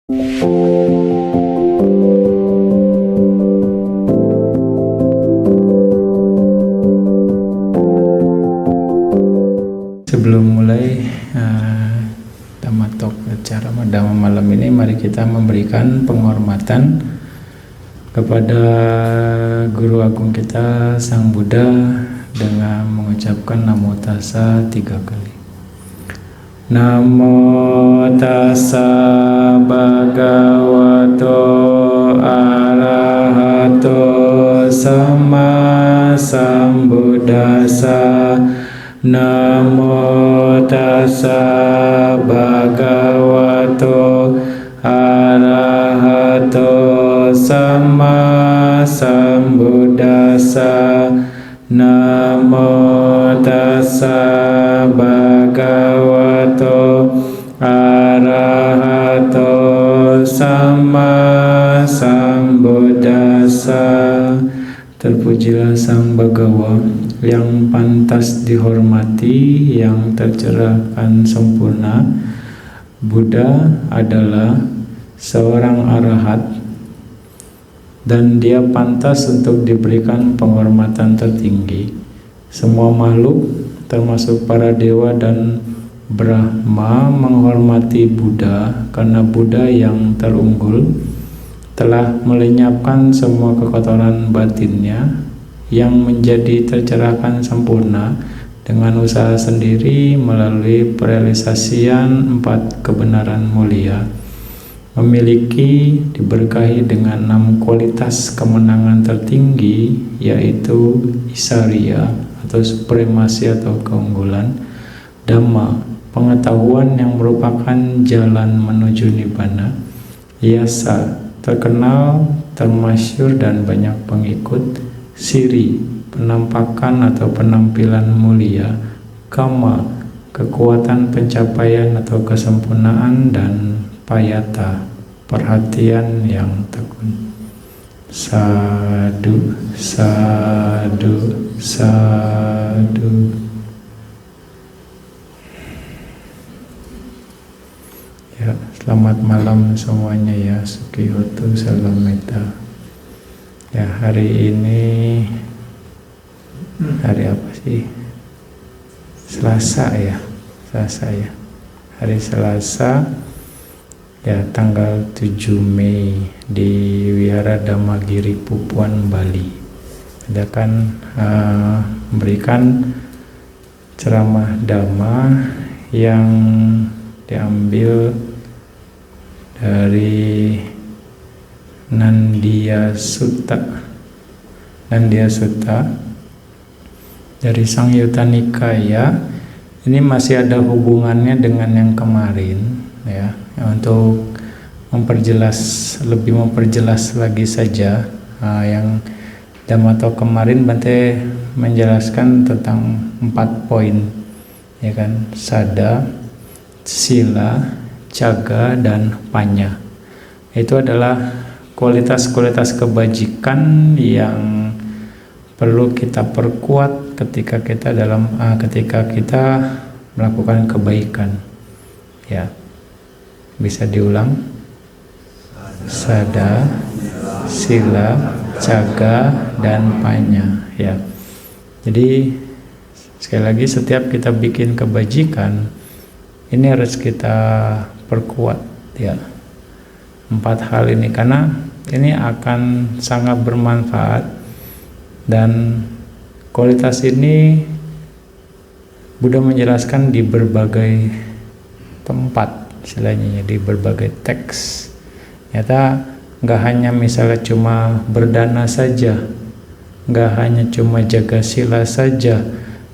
Sebelum mulai Dhammatalk acara Dhamma malam ini, mari kita memberikan penghormatan kepada Guru Agung kita Sang Buddha dengan mengucapkan Namo Tassa 3 kali. Namo Tassa Bhagavato Arahato Sama Sambuddhassa. Namo Tassa Bhagavato Arahato Sama Sambuddhassa. Namo Tassa Bhagavato Arahato Sama Sambuddhassa. Terpujilah Sang Bhagawa yang pantas dihormati, yang tercerahkan sempurna. Buddha adalah seorang arahat dan dia pantas untuk diberikan penghormatan tertinggi. Semua makhluk termasuk para dewa dan Brahma menghormati Buddha karena Buddha yang terunggul telah melenyapkan semua kekotoran batinnya yang menjadi tercerahkan sempurna dengan usaha sendiri melalui perealisasian 4 kebenaran mulia. Memiliki diberkahi dengan 6 kualitas kemenangan tertinggi, yaitu Isariya atau supremasi atau keunggulan, Dhamma, pengetahuan yang merupakan jalan menuju Nibbana, Yasa, terkenal, termasyhur dan banyak pengikut, Siri, penampakan atau penampilan mulia, Kama, kekuatan pencapaian atau kesempurnaan, dan Payata, perhatian yang tekun. Sadu, sadu, sadu. Ya, selamat malam semuanya ya. Sukihoto, salam metta. Ya, hari ini hari apa sih? Selasa ya. Selasa ya. Hari Selasa ya, tanggal 7 Mei di Wihara Dhammagiri Pupuan, Bali. Kita akan memberikan ceramah Dhamma yang diambil dari Nandiya Sutta dari Sangyutta Nikaya. Ini masih ada hubungannya dengan yang kemarin ya, untuk lebih memperjelas lagi saja. Yang Dhammatalk kemarin Bante menjelaskan tentang 4 poin ya kan, Sada, Sila, Caga, dan Panya. Itu adalah kualitas-kualitas kebajikan yang perlu kita perkuat ketika kita melakukan kebaikan. Ya, bisa diulang. Sada, Sila, Caga, dan Panya. Ya, jadi sekali lagi setiap kita bikin kebajikan ini harus kita perkuat ya. 4 hal ini karena ini akan sangat bermanfaat, dan kualitas ini Buddha menjelaskan di berbagai tempat, istilahnya di berbagai teks. Ternyata nggak hanya misalnya cuma berdana saja, nggak hanya cuma jaga sila saja,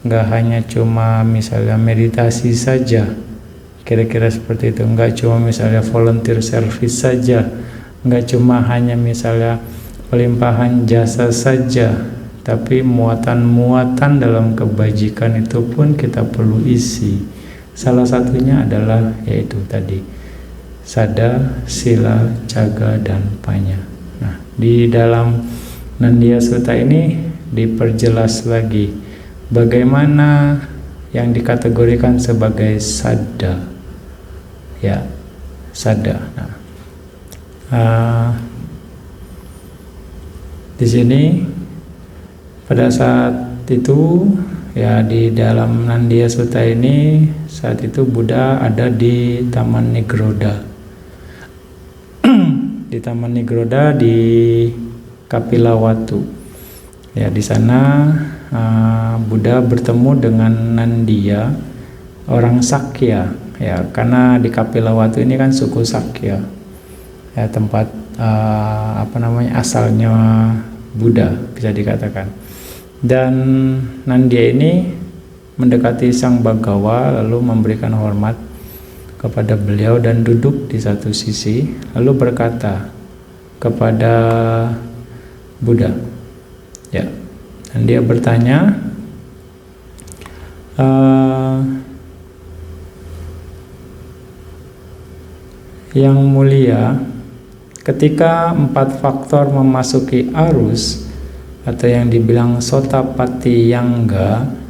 nggak hanya cuma misalnya meditasi saja, kira-kira seperti itu. Nggak cuma misalnya volunteer service saja, nggak cuma hanya misalnya pelimpahan jasa saja, tapi muatan-muatan dalam kebajikan itu pun kita perlu isi. Salah satunya adalah yaitu tadi Sada, Sila, Caga, dan Panya. Nah, di dalam Nandiya Sutta ini diperjelas lagi bagaimana yang dikategorikan sebagai sada. Ya, sada. Nah, Uh, di sini pada saat itu ya, di dalam Nandiya Sutta ini saat itu Buddha ada di Taman Nigroda. Di Taman Nigroda di Kapilawatu. Ya, di sana Buddha bertemu dengan Nandiya, orang Sakya. Ya, karena di Kapilawatu ini kan suku Sakya. Ya, tempat asalnya Buddha bisa dikatakan. Dan Nandiya ini mendekati Sang Bhagawa lalu memberikan hormat kepada beliau dan duduk di satu sisi, lalu berkata kepada Buddha, ya, dan dia bertanya, yang mulia, ketika 4 faktor memasuki arus atau yang dibilang Sotapatiyangga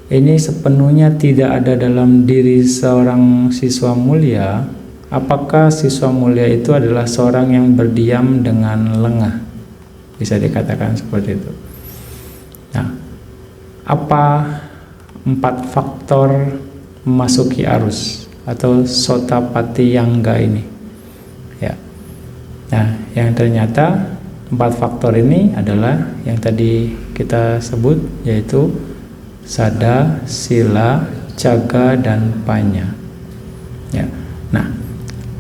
ini sepenuhnya tidak ada dalam diri seorang siswa mulia, apakah siswa mulia itu adalah seorang yang berdiam dengan lengah? Bisa dikatakan seperti itu. Nah, apa 4 faktor memasuki arus atau Sotapatiyangga ini? Ya. Nah, yang ternyata 4 faktor ini adalah yang tadi kita sebut, yaitu Sada, Sila, Caga, dan Panya. Ya. Nah,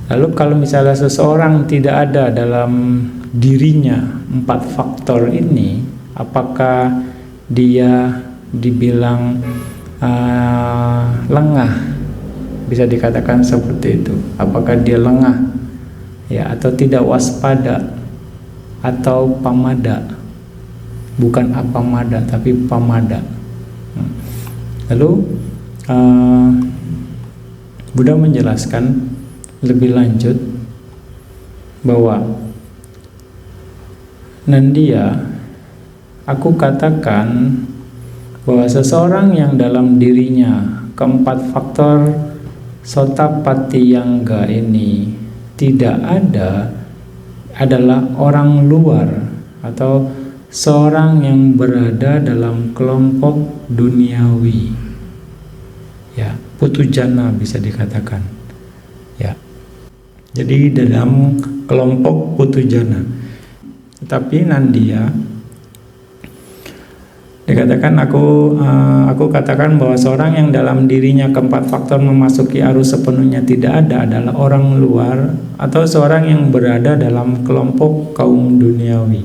lalu kalau misalnya seseorang tidak ada dalam dirinya 4 faktor ini, apakah dia dibilang lengah? Bisa dikatakan seperti itu. Apakah dia lengah? Ya, atau tidak waspada, atau pamada? Bukan apamada, tapi pamada. Lalu Buddha menjelaskan lebih lanjut bahwa Nandiya, aku katakan bahwa seseorang yang dalam dirinya keempat faktor Sotapatiyangga ini tidak ada adalah orang luar atau seorang yang berada dalam kelompok duniawi, ya, putujana bisa dikatakan, ya. Jadi dalam kelompok putujana. Tetapi Nandiya dikatakan aku katakan bahwa seorang yang dalam dirinya keempat faktor memasuki arus sepenuhnya tidak ada adalah orang luar atau seorang yang berada dalam kelompok kaum duniawi.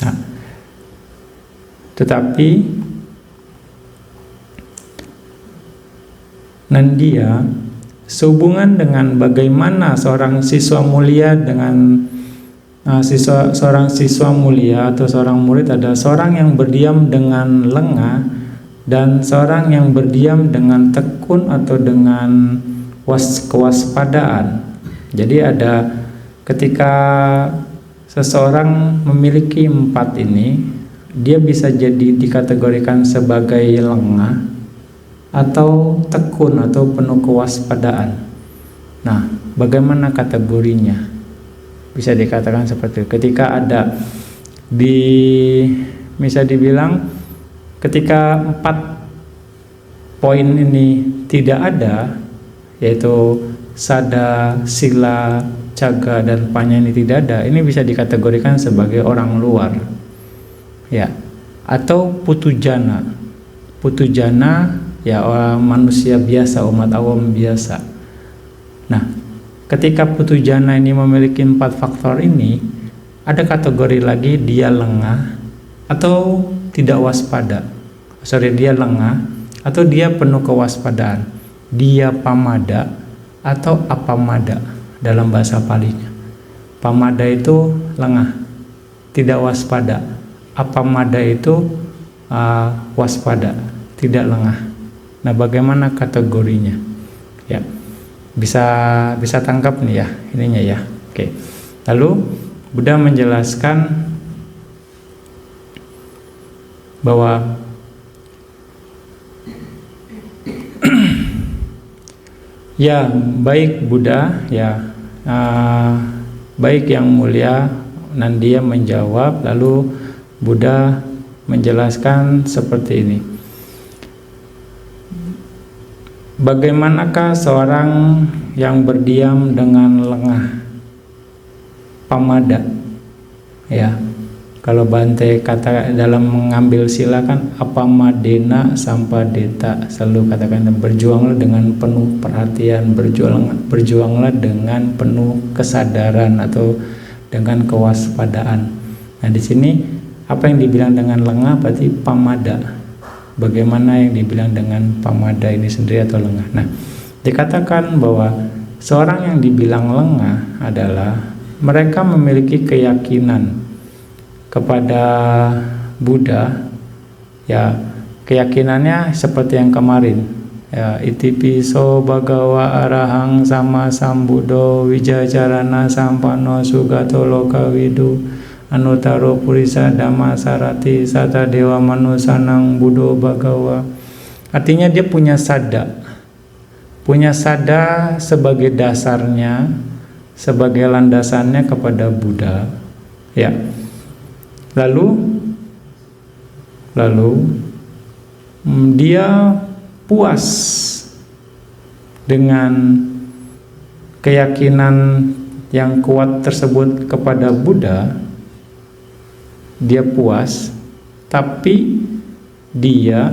Nah, tetapi Nandiya, sehubungan dengan bagaimana seorang siswa mulia dengan seorang siswa mulia atau seorang murid adalah seorang yang berdiam dengan lengah dan seorang yang berdiam dengan tekun atau dengan kewaspadaan. Jadi ada ketika seseorang memiliki 4 ini, dia bisa jadi dikategorikan sebagai lengah atau tekun atau penuh kewaspadaan. Nah, bagaimana kategorinya? Bisa dikatakan seperti itu. Ketika ada bisa dibilang ketika 4 poin ini tidak ada, yaitu Sada, Sila, Caga, dan Panya ini tidak ada, ini bisa dikategorikan sebagai orang luar, ya, atau putujana. Putujana, ya, orang manusia biasa, umat awam biasa. Nah, ketika putujana ini memiliki 4 faktor ini, ada kategori lagi dia lengah atau tidak waspada. Dia lengah atau dia penuh kewaspadaan. Dia pamada atau apamada dalam bahasa Palinya. Pamada itu lengah, tidak waspada. Apamada itu waspada, tidak lengah. Nah, bagaimana kategorinya? Ya, bisa tangkap nih ya ininya ya. Oke. Lalu Buddha menjelaskan bahwa ya, baik Buddha, ya, baik yang mulia. Nandia menjawab, lalu Buddha menjelaskan seperti ini. Bagaimanakah seorang yang berdiam dengan lengah? Pamada. Ya. Kalau Bante kata dalam mengambil sila kan apamadena sampadeta, selalu katakan berjuanglah dengan penuh perhatian, berjuanglah dengan penuh kesadaran atau dengan kewaspadaan. Nah, di sini apa yang dibilang dengan lengah berarti pamada. Bagaimana yang dibilang dengan pamada ini sendiri atau lengah? Nah, dikatakan bahwa seorang yang dibilang lengah adalah mereka memiliki keyakinan kepada Buddha, ya, keyakinannya seperti yang kemarin, ya, itipiso bhagawa arahang sama sambuddho wijajarana sampano sugato lokawidu anutaro purisa dhamma sarati sata dewa manusanang buddho bhagawa. Artinya dia punya sada sebagai dasarnya, sebagai landasannya kepada Buddha, ya. Lalu dia puas dengan keyakinan yang kuat tersebut kepada Buddha. Dia puas, tapi dia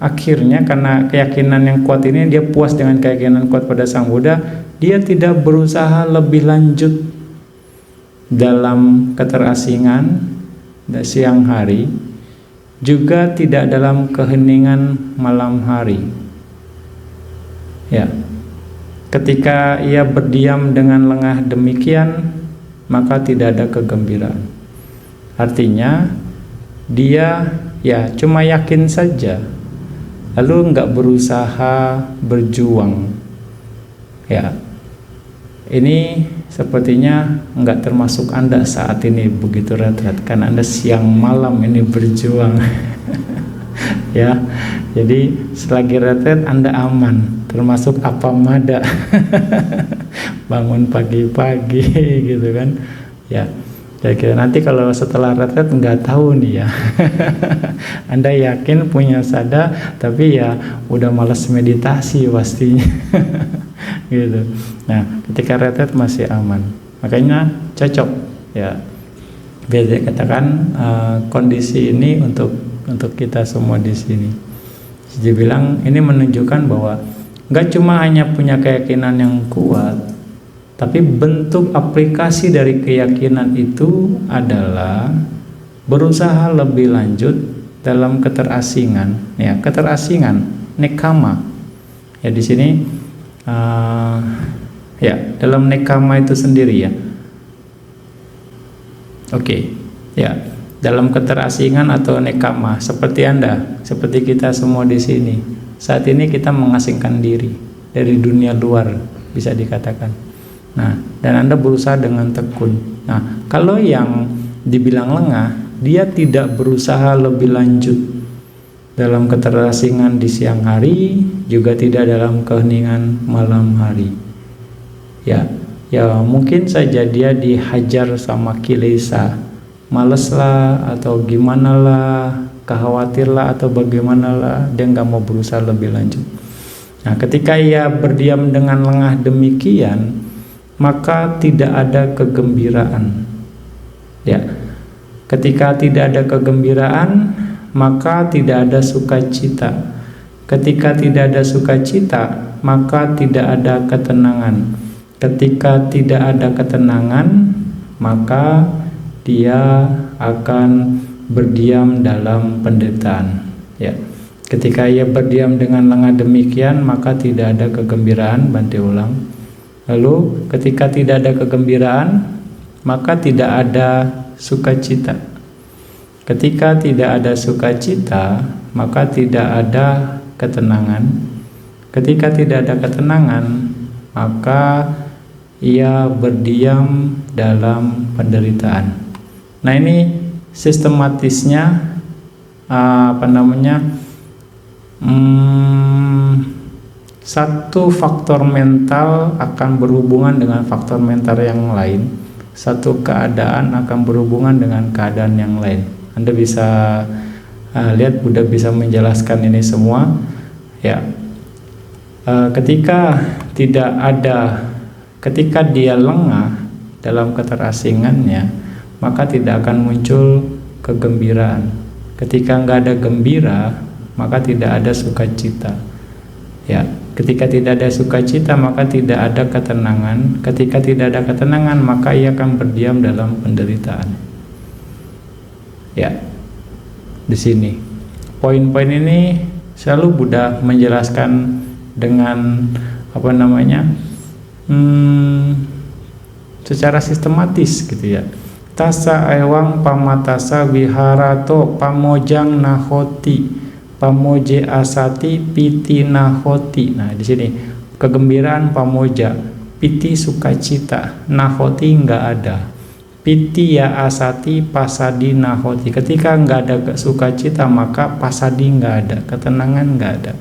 akhirnya karena keyakinan yang kuat ini, dia puas dengan keyakinan kuat pada Sang Buddha, dia tidak berusaha lebih lanjut dalam keterasingan siang hari, juga tidak dalam keheningan malam hari. Ya, ketika ia berdiam dengan lengah demikian, maka tidak ada kegembiraan. Artinya dia ya cuma yakin saja, lalu enggak berusaha berjuang. Ya, ini sepertinya enggak termasuk Anda saat ini begitu retret, kan Anda siang malam ini berjuang. Ya, jadi selagi retret Anda aman, termasuk apamada. Bangun pagi-pagi gitu kan. Ya, kira-kira nanti kalau setelah retret nggak tahu nih ya. Anda yakin punya sada, tapi ya udah malas meditasi pastinya. Gitu. Nah, ketika retret masih aman, makanya cocok ya. Biasa katakan kondisi ini untuk kita semua di sini. Dia bilang ini menunjukkan bahwa nggak cuma hanya punya keyakinan yang kuat, tapi bentuk aplikasi dari keyakinan itu adalah berusaha lebih lanjut dalam keterasingan. Ya, keterasingan, nekama. Ya di sini. Ya, dalam nekama itu sendiri ya. Oke, ya, dalam keterasingan atau nekama seperti Anda, seperti kita semua di sini. Saat ini kita mengasingkan diri dari dunia luar, bisa dikatakan. Nah, dan Anda berusaha dengan tekun. Nah, kalau yang dibilang lengah, dia tidak berusaha lebih lanjut dalam keterasingan di siang hari, juga tidak dalam keheningan malam hari. Ya mungkin saja dia dihajar sama kilesa, males lah atau gimana lah, khawatir lah atau bagaimana lah, dia nggak mau berusaha lebih lanjut. Nah, ketika ia berdiam dengan lengah demikian, maka tidak ada kegembiraan. Ya, ketika tidak ada kegembiraan, maka tidak ada sukacita. Ketika tidak ada sukacita, maka tidak ada ketenangan. Ketika tidak ada ketenangan, maka dia akan berdiam dalam penderitaan. Ya. Ketika ia berdiam dengan lengah demikian, maka tidak ada kegembiraan. Bante ulang. Lalu ketika tidak ada kegembiraan, maka tidak ada sukacita. Ketika tidak ada sukacita, maka tidak ada ketenangan. Ketika tidak ada ketenangan, maka ia berdiam dalam penderitaan. Nah, ini sistematisnya satu faktor mental akan berhubungan dengan faktor mental yang lain, satu keadaan akan berhubungan dengan keadaan yang lain. Anda bisa lihat, Buddha bisa menjelaskan ini semua ya. Ketika dia lengah dalam keterasingannya, maka tidak akan muncul kegembiraan. Ketika nggak ada gembira, maka tidak ada sukacita ya. Ketika tidak ada sukacita, maka tidak ada ketenangan. Ketika tidak ada ketenangan, maka ia akan berdiam dalam penderitaan. Ya, di sini poin-poin ini selalu Buddha menjelaskan dengan secara sistematis gitu ya. Tasa ewang pamatasa wiharato pamojang nahoti pamoje asati piti nahoti. Nah, di sini kegembiraan pamoja, piti sukacita, nahoti enggak ada. Piti ya asati pasadi nahoti. Ketika enggak ada sukacita, maka pasadi enggak ada, ketenangan enggak ada.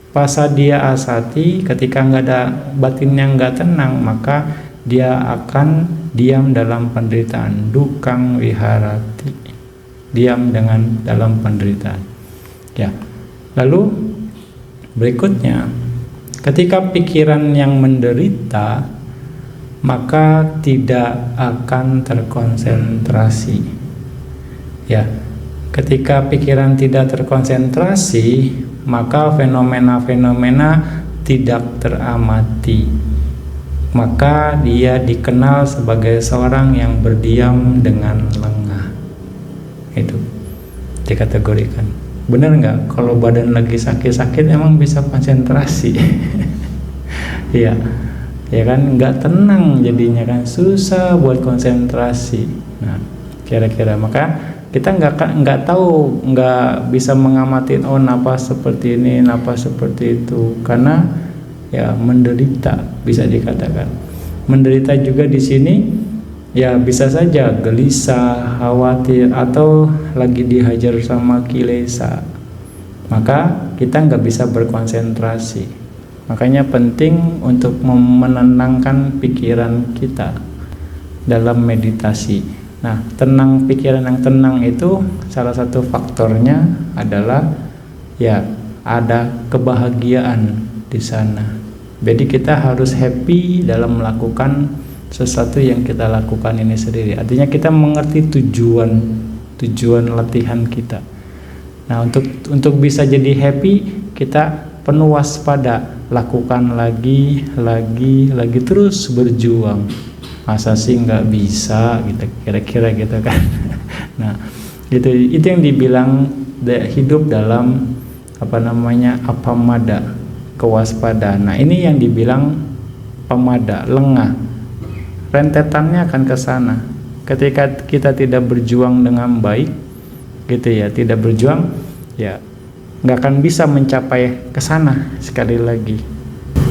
Pasadia asati, ketika enggak ada batinnya enggak tenang, maka dia akan diam dalam penderitaan. Dukang wiharati, diam dalam penderitaan. Ya, lalu berikutnya, ketika pikiran yang menderita, maka tidak akan terkonsentrasi. Ya, ketika pikiran tidak terkonsentrasi, maka fenomena-fenomena tidak teramati. Maka dia dikenal sebagai seorang yang berdiam dengan lengah. Itu dikategorikan. Benar nggak? Kalau badan lagi sakit-sakit emang bisa konsentrasi. Iya, ya kan, nggak tenang jadinya kan, susah buat konsentrasi. Nah, kira-kira maka kita nggak tahu, nggak bisa mengamati napas seperti ini, napas seperti itu, karena ya menderita, bisa dikatakan menderita juga di sini. Ya bisa saja gelisah, khawatir, atau lagi dihajar sama kilesa, maka kita nggak bisa berkonsentrasi. Makanya penting untuk menenangkan pikiran kita dalam meditasi. Nah, pikiran yang tenang itu salah satu faktornya adalah ya ada kebahagiaan di sana. Jadi kita harus happy dalam melakukan sesuatu yang kita lakukan ini sendiri. Artinya kita mengerti tujuan latihan kita. Nah, untuk bisa jadi happy, kita penuh waspada, lakukan lagi terus berjuang. Masa sih nggak bisa gitu, kira-kira gitu kan. Nah, itu yang dibilang hidup dalam apamada, kewaspadaan. Nah, ini yang dibilang pamada, lengah. Rentetannya akan ke sana. Ketika kita tidak berjuang dengan baik, gitu ya, tidak berjuang, ya nggak akan bisa mencapai ke sana. Sekali lagi,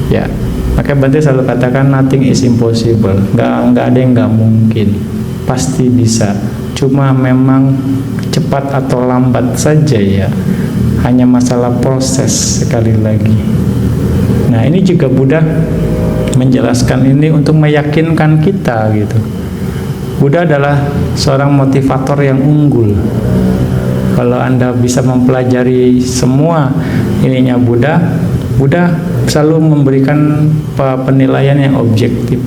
ya, makanya Bante selalu katakan nothing is impossible. Nggak ada yang nggak mungkin, pasti bisa. Cuma memang cepat atau lambat saja ya, hanya masalah proses. Sekali lagi. Nah, ini juga Buddha menjelaskan ini untuk meyakinkan kita gitu. Buddha adalah seorang motivator yang unggul. Kalau Anda bisa mempelajari semua ininya Buddha selalu memberikan penilaian yang objektif.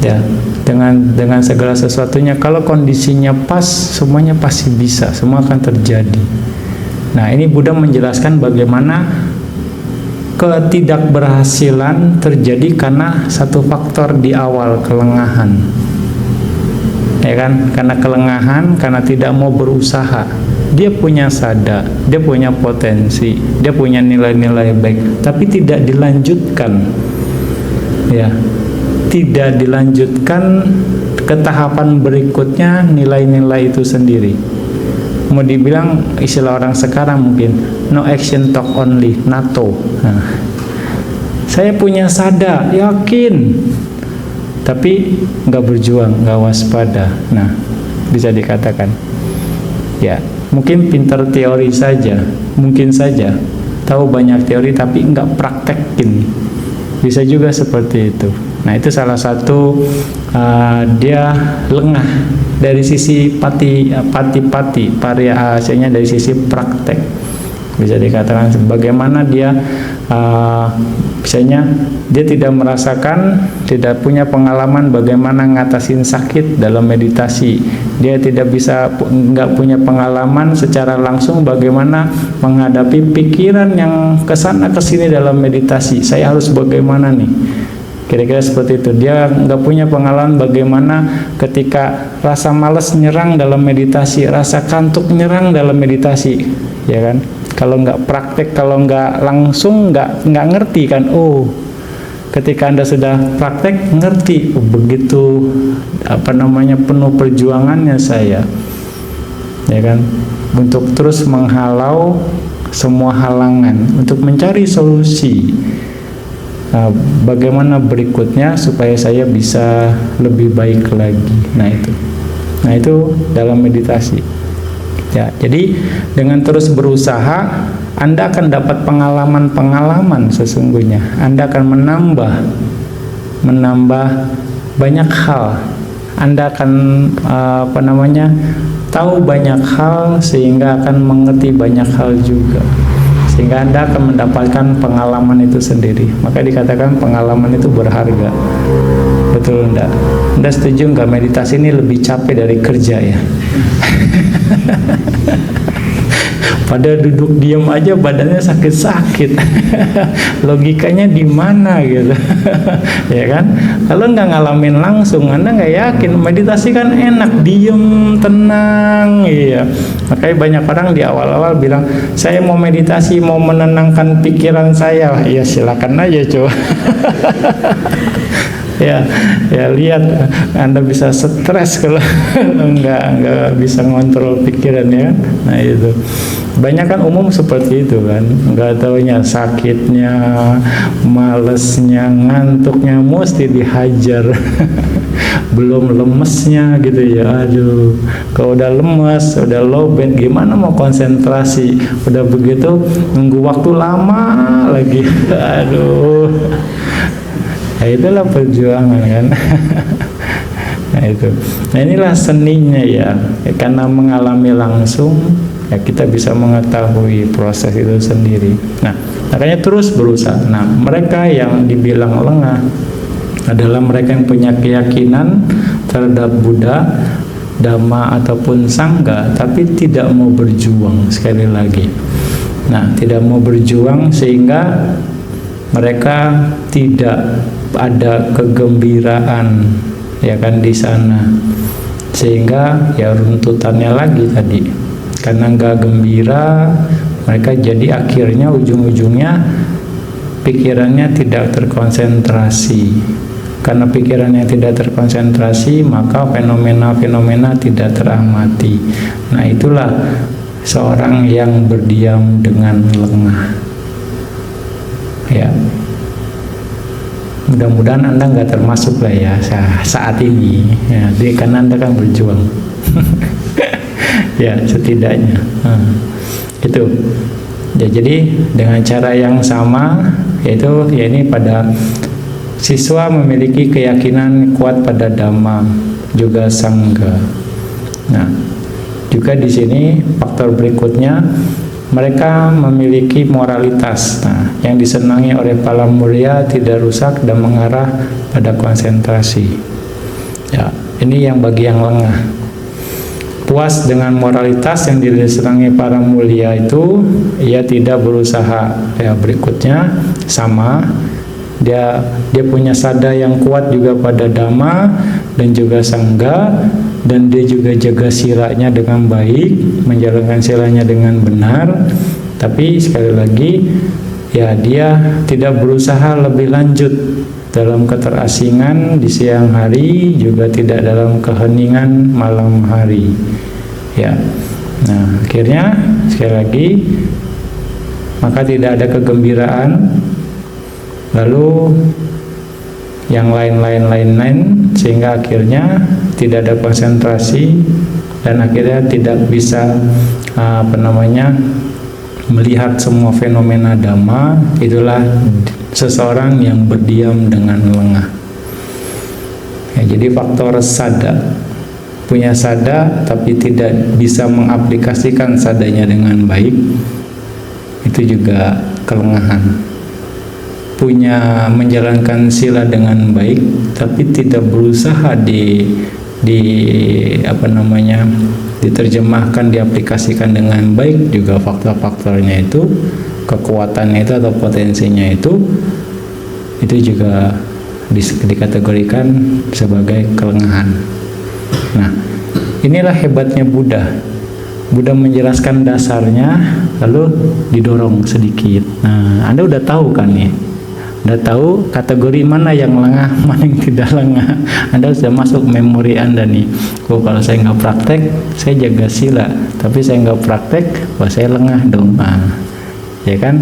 Ya, dengan segala sesuatunya, kalau kondisinya pas, semuanya pasti bisa, semua akan terjadi. Nah, ini Buddha menjelaskan bagaimana ketidakberhasilan terjadi karena satu faktor di awal, kelengahan. Ya kan? Karena kelengahan, karena tidak mau berusaha. Dia punya sada, dia punya potensi, dia punya nilai-nilai baik, tapi tidak dilanjutkan. Ya. Tidak dilanjutkan ke tahapan berikutnya, nilai-nilai itu sendiri. Mau dibilang istilah orang sekarang mungkin no action talk only, NATO. Nah, saya punya sada, yakin, tapi nggak berjuang, nggak waspada. Nah, bisa dikatakan, ya mungkin pintar teori saja, mungkin saja, tahu banyak teori tapi nggak praktekin. Bisa juga seperti itu. Nah, itu salah satu dia lengah dari sisi pati variasinya dari sisi praktek. Bisa dikatakan bagaimana dia misalnya dia tidak merasakan, tidak punya pengalaman bagaimana ngatasin sakit dalam meditasi. Dia nggak punya pengalaman secara langsung bagaimana menghadapi pikiran yang kesana kesini dalam meditasi. Saya harus bagaimana nih? Kira-kira seperti itu. Dia nggak punya pengalaman bagaimana ketika rasa malas nyerang dalam meditasi, rasa kantuk nyerang dalam meditasi, ya kan? Kalau nggak praktek, kalau nggak langsung, nggak ngerti kan? Oh, ketika Anda sudah praktek, ngerti. Oh, begitu penuh perjuangannya saya, ya kan? Untuk terus menghalau semua halangan, untuk mencari solusi. Nah, bagaimana berikutnya supaya saya bisa lebih baik lagi. Nah itu dalam meditasi. Ya, jadi dengan terus berusaha, Anda akan dapat pengalaman sesungguhnya. Anda akan menambah banyak hal. Anda akan tahu banyak hal sehingga akan mengerti banyak hal juga. Sehingga Anda akan mendapatkan pengalaman itu sendiri. Maka dikatakan pengalaman itu berharga. Betul enggak? Anda setuju enggak meditasi ini lebih capek dari kerja ya? Pada duduk diam aja badannya sakit-sakit. Logikanya di mana gitu? Ya kan? Kalau nggak ngalamin langsung, Anda nggak yakin. Meditasi kan enak, diem, tenang, iya. Makanya banyak orang di awal-awal bilang, saya mau meditasi, mau menenangkan pikiran saya. Ya silakan aja coba. ya lihat, Anda bisa stres kalau nggak bisa ngontrol pikiran ya. Nah itu banyak kan umum seperti itu kan, nggak taunya sakitnya, malesnya, ngantuknya mesti dihajar. Belum lemesnya gitu ya, aduh. Kalau udah lemes, udah lowbat, gimana mau konsentrasi? Udah begitu nunggu waktu lama lagi, aduh. Nah, itulah perjuangan kan. Nah itu. Nah inilah seninya ya. Karena mengalami langsung, ya kita bisa mengetahui proses itu sendiri. Nah, makanya terus berusaha. Nah, mereka yang dibilang lengah adalah mereka yang punya keyakinan terhadap Buddha, Dhamma ataupun Sangha, tapi tidak mau berjuang. Sekali lagi. Nah, tidak mau berjuang sehingga mereka tidak ada kegembiraan ya kan di sana, sehingga ya runtutannya lagi tadi karena nggak gembira mereka jadi akhirnya ujung-ujungnya pikirannya tidak terkonsentrasi. Karena pikirannya tidak terkonsentrasi maka fenomena-fenomena tidak teramati. Nah itulah seorang yang berdiam dengan lengah ya. Mudah-mudahan Anda nggak termasuk lah ya saat ini ya, karena Anda kan berjuang. Ya setidaknya itu ya. Jadi dengan cara yang sama, yaitu ya ini pada siswa memiliki keyakinan kuat pada Dhamma juga Sangha. Nah juga di sini faktor berikutnya, mereka memiliki moralitas yang disenangi oleh para mulia, tidak rusak dan mengarah pada konsentrasi. Ya, ini yang bagi yang lengah. Puas dengan moralitas yang disenangi para mulia itu, ia tidak berusaha. Ya, berikutnya sama, dia punya sada yang kuat juga pada Dhamma dan juga Sangha, dan dia juga jaga silanya dengan baik, menjalankan silanya dengan benar. Tapi sekali lagi ya, dia tidak berusaha lebih lanjut dalam keterasingan di siang hari, juga tidak dalam keheningan malam hari ya. Nah akhirnya sekali lagi maka tidak ada kegembiraan, lalu yang lain-lain sehingga akhirnya tidak ada konsentrasi dan akhirnya tidak bisa melihat semua fenomena Dhamma, itulah seseorang yang berdiam dengan lengah. Ya, jadi faktor sada, punya sada tapi tidak bisa mengaplikasikan sadanya dengan baik, itu juga kelengahan. Punya menjalankan sila dengan baik tapi tidak berusaha diterjemahkan, diaplikasikan dengan baik, juga faktor-faktornya itu, kekuatannya itu atau potensinya itu juga dikategorikan sebagai kelengahan. Nah, inilah hebatnya Buddha. Buddha menjelaskan dasarnya, lalu didorong sedikit. Nah, Anda udah tahu kan nih? Udah tahu kategori mana yang lengah, mana yang tidak lengah. Anda sudah masuk memori Anda nih. Oh, kalau saya nggak praktek, saya jaga sila. Tapi saya nggak praktek, wah saya lengah dong. Nah, ya kan?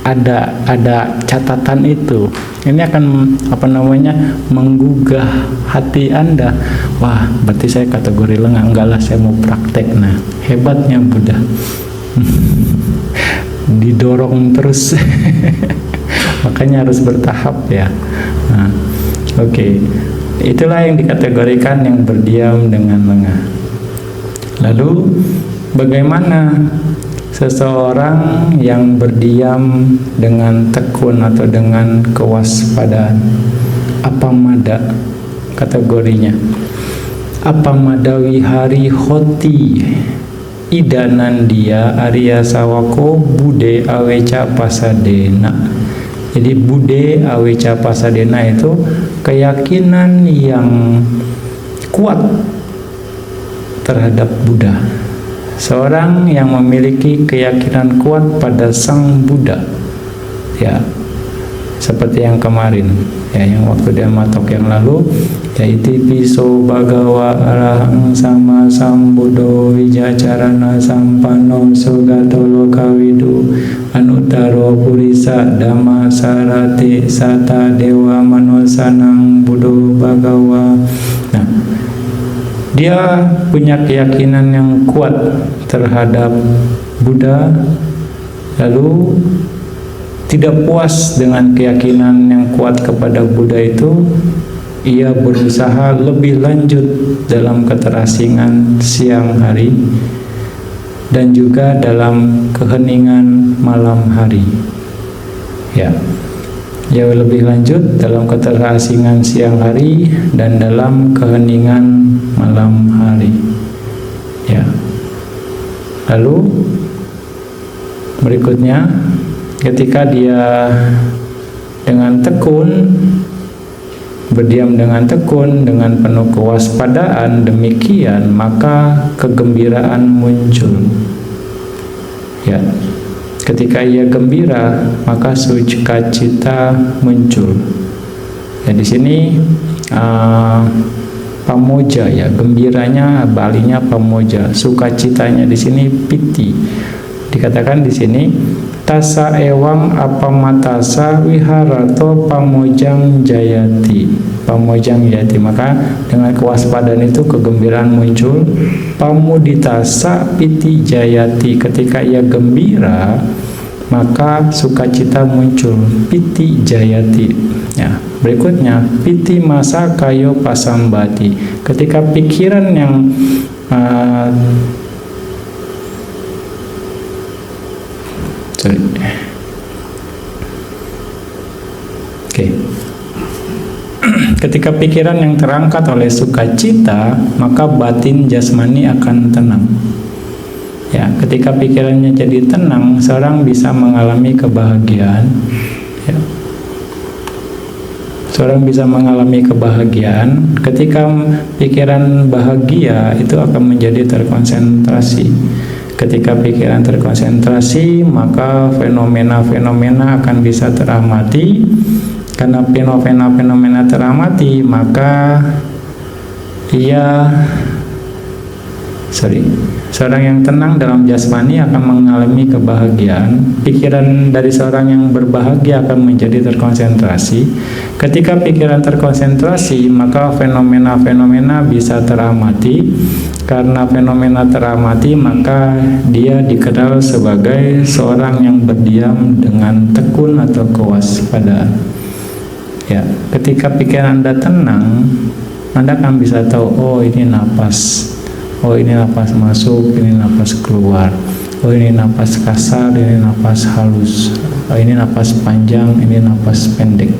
Ada catatan itu. Ini akan menggugah hati Anda. Wah, berarti saya kategori lengah. Enggak lah, saya mau praktek. Nah, hebatnya Buddha. Didorong terus. Makanya harus bertahap ya. Nah, oke. Itulah yang dikategorikan yang berdiam dengan lengah. Lalu bagaimana seseorang yang berdiam dengan tekun atau dengan kewaspadaan? Apa mada kategorinya? Apa mada wihari hoti idanandia arya sawako bude aweca pasadena. Jadi bude aweca pasadena itu keyakinan yang kuat terhadap Buddha. Seorang yang memiliki keyakinan kuat pada Sang Buddha, ya, seperti yang kemarin, ya, yang waktu dia matok yang lalu, yaitu piso bagawa arahang sama sambudo wijacarana sampano sugatolo kawidu anutaro purisa dhamma sarati sata dewa manosanang budo bagawa. Nah, dia punya keyakinan yang kuat terhadap Buddha, lalu tidak puas dengan keyakinan yang kuat kepada Buddha itu, ia berusaha lebih lanjut dalam keterasingan siang hari dan juga dalam keheningan malam hari. Ya, ia lebih lanjut dalam keterasingan siang hari dan dalam keheningan malam hari. Ya. Lalu berikutnya, ketika dia dengan tekun berdiam dengan tekun, dengan penuh kewaspadaan, demikian maka kegembiraan muncul. Ya, ketika ia gembira, maka sukacita muncul. Ya, di sini pamoja, ya, gembiranya balinya pamoja, sukacitanya di sini piti. Dikatakan di sini tasa ewang apamatasa wiharato pamojang jayati. Pamojang jayati, maka dengan kewaspadaan itu kegembiraan muncul. Pamuditasa piti jayati, ketika ia gembira maka sukacita muncul, piti jayati. Ya, berikutnya piti masa kayo pasambati, ketika pikiran yang ketika pikiran yang terangkat oleh sukacita, maka batin jasmani akan tenang. Ya, ketika pikirannya jadi tenang, seorang bisa mengalami kebahagiaan. Ya. Seorang bisa mengalami kebahagiaan. Ketika pikiran bahagia, itu akan menjadi terkonsentrasi. Ketika pikiran terkonsentrasi, maka fenomena-fenomena akan bisa teramati. Karena fenomena-fenomena teramati, maka seorang yang tenang dalam jasmani akan mengalami kebahagiaan. Pikiran dari seorang yang berbahagia akan menjadi terkonsentrasi. Ketika pikiran terkonsentrasi, maka fenomena-fenomena bisa teramati. karena fenomena teramati, maka dia dikenal sebagai seorang yang berdiam dengan tekun atau kewaspadaan. Ya, ketika pikiran Anda tenang, Anda akan bisa tahu, oh ini napas, oh ini napas masuk, ini napas keluar, oh ini napas kasar, ini napas halus, oh ini napas panjang, ini napas pendek.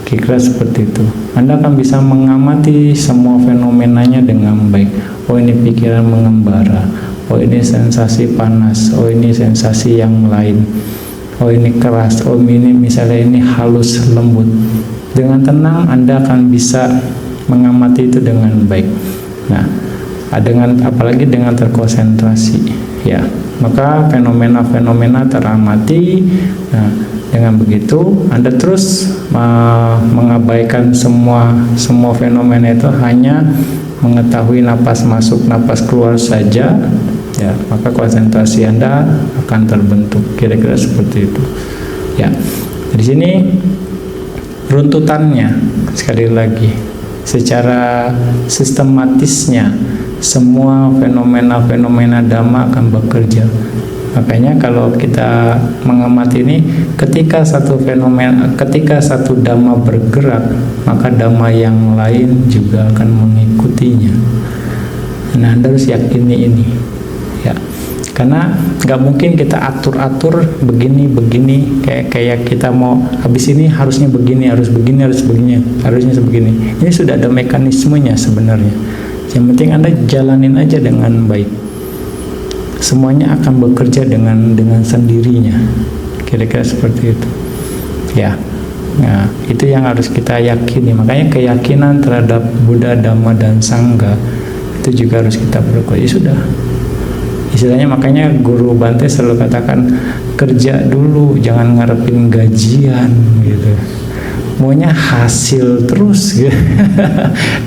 Kira-kira seperti itu. Anda akan bisa mengamati semua fenomenanya dengan baik. Oh ini pikiran mengembara, oh ini sensasi panas, oh ini sensasi yang lain, oh ini keras, oh ini misalnya ini halus lembut. Dengan tenang Anda akan bisa mengamati itu dengan baik. Nah, dengan apalagi dengan terkonsentrasi, ya, maka fenomena-fenomena teramati. Nah, dengan begitu Anda terus mengabaikan semua fenomena itu, hanya mengetahui napas masuk, napas keluar saja, ya, maka konsentrasi Anda akan terbentuk. Kira-kira seperti itu. Ya, di sini runtutannya sekali lagi, secara sistematisnya semua fenomena-fenomena Dhamma akan bekerja. Makanya kalau kita mengamati ini, ketika satu Dhamma bergerak, maka Dhamma yang lain juga akan mengikutinya. Nah, Anda harus yakini ini, ya. Karena nggak mungkin kita atur-atur begini, kayak kita mau habis ini harusnya begini, harusnya sebegini. Ini sudah ada mekanismenya sebenarnya. Yang penting Anda jalanin aja dengan baik. Semuanya akan bekerja dengan sendirinya. Kira-kira seperti itu. Ya. Nah, itu yang harus kita yakini. Makanya keyakinan terhadap Buddha, Dhamma, dan Sangha itu juga harus kita perkuat. Ya sudah. Istilahnya makanya Guru Bante selalu katakan, kerja dulu, jangan ngarepin gajian gitu. Maunya hasil terus gitu.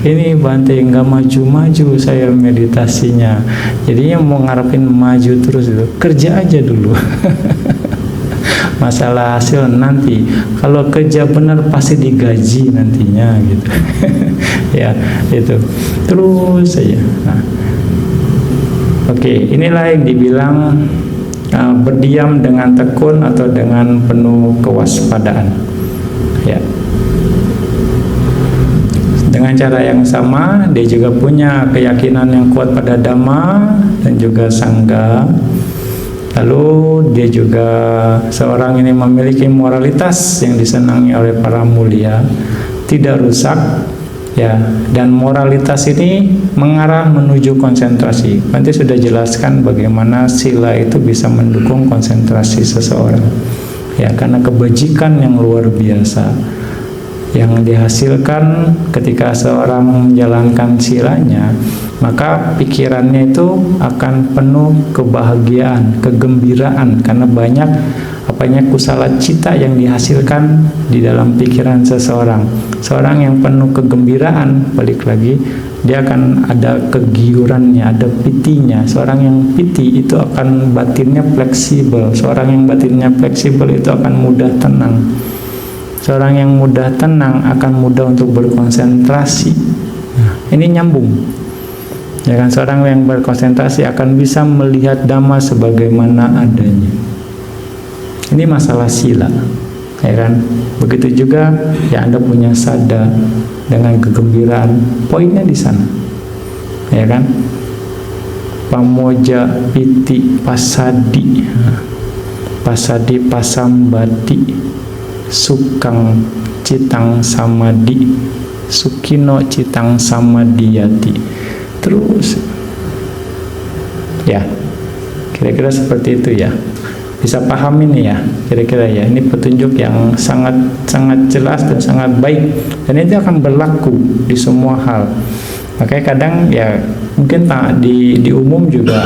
Ini Bante nggak maju-maju saya meditasinya, jadinya mau ngarepin maju terus itu. Kerja aja dulu. Masalah hasil nanti, kalau kerja benar pasti digaji nantinya gitu. Ya itu terus saja. Nah, oke, inilah yang dibilang berdiam dengan tekun atau dengan penuh kewaspadaan. Ya. Dengan cara yang sama, dia juga punya keyakinan yang kuat pada Dhamma dan juga Sangha. Lalu dia juga seorang ini memiliki moralitas yang disenangi oleh para mulia, tidak rusak, ya. Dan moralitas ini mengarah menuju konsentrasi. Nanti sudah jelaskan bagaimana sila itu bisa mendukung konsentrasi seseorang. Ya, karena kebajikan yang luar biasa yang dihasilkan ketika seorang menjalankan silanya, maka pikirannya itu akan penuh kebahagiaan, kegembiraan, karena banyak kusala cita yang dihasilkan di dalam pikiran seseorang. Seorang yang penuh kegembiraan, balik lagi, dia akan ada kegiurannya, ada pitinya. Seorang yang piti itu akan batinnya fleksibel. Seorang yang batinnya fleksibel itu akan mudah tenang. Seorang yang mudah tenang akan mudah untuk berkonsentrasi. Nah, ini nyambung. Ya kan, seorang yang berkonsentrasi akan bisa melihat Dhamma sebagaimana adanya. Ini masalah sila. Ya kan? Begitu juga ya, Anda punya sada dengan kegembiraan. Poinnya di sana. Ya kan? Pamoja piti pasadi. Pasadi pasambati. Sukang citang samadi, sukino citang samadiyati. Terus ya, kira-kira seperti itu ya. Bisa paham ini ya, kira-kira ya. Ini petunjuk yang sangat jelas dan sangat baik, dan itu akan berlaku di semua hal. Makanya kadang ya mungkin di umum juga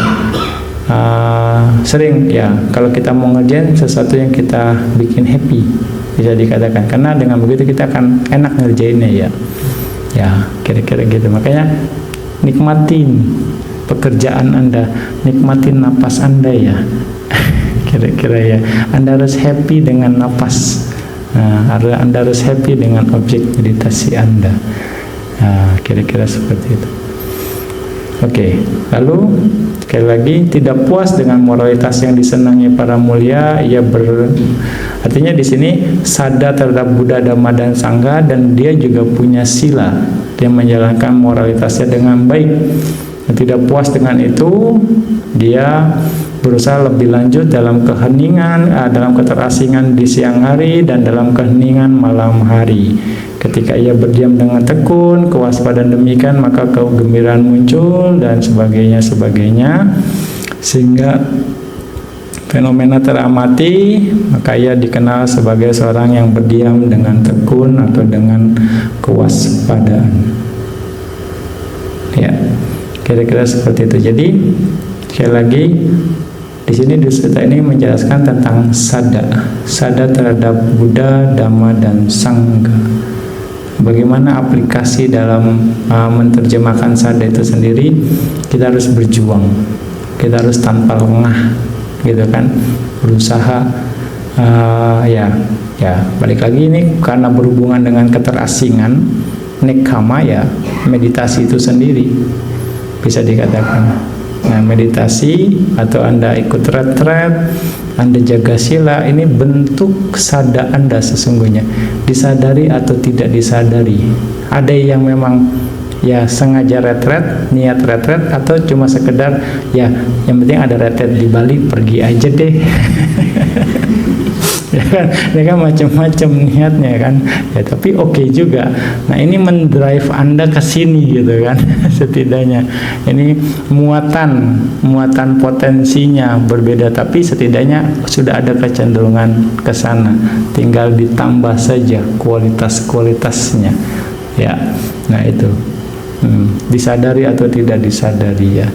sering ya, kalau kita mau ngerjain sesuatu yang kita bikin happy, bisa dikatakan, karena dengan begitu kita akan enak ngerjainnya ya kira-kira gitu. Makanya nikmatin pekerjaan Anda, nikmatin napas Anda ya. Kira-kira ya, Anda harus happy dengan napas. Nah, Anda harus happy dengan objek meditasi Anda. Nah, kira-kira seperti itu. Oke, lalu sekali lagi, tidak puas dengan moralitas yang disenangi para mulia, artinya di sini sada terhadap Buddha, Dhamma, dan Sangha, dan dia juga punya sila, dia menjalankan moralitasnya dengan baik. Dan tidak puas dengan itu, dia berusaha lebih lanjut dalam keheningan, dalam keterasingan di siang hari dan dalam keheningan malam hari. Ketika ia berdiam dengan tekun, kewaspadaan demikian, maka kegembiraan muncul dan sebagainya, sehingga fenomena teramati, maka ia dikenal sebagai seorang yang berdiam dengan tekun atau dengan kewaspadaan. Ya, kira-kira seperti itu. Jadi sekali lagi, di sini Sutta ini menjelaskan tentang sada terhadap Buddha, Dhamma, dan Sangha. Bagaimana aplikasi dalam menerjemahkan sada itu sendiri? Kita harus berjuang, kita harus tanpa lengah, gitu kan? Berusaha, ya balik lagi ini karena berhubungan dengan keterasingan, nekkhamma, ya meditasi itu sendiri bisa dikatakan. Nah, meditasi atau Anda ikut retret, Anda jaga sila, ini bentuk sada Anda sesungguhnya, disadari atau tidak disadari. Ada yang memang ya sengaja retret, niat retret, atau cuma sekedar ya yang penting ada retret di Bali, pergi aja deh. Ya kan, ini kan macam-macam niatnya kan, ya tapi oke juga. Nah, ini mendrive Anda ke sini gitu kan. Setidaknya ini muatan potensinya berbeda, tapi setidaknya sudah ada kecenderungan ke sana, tinggal ditambah saja kualitasnya ya. Nah itu disadari atau tidak disadari ya,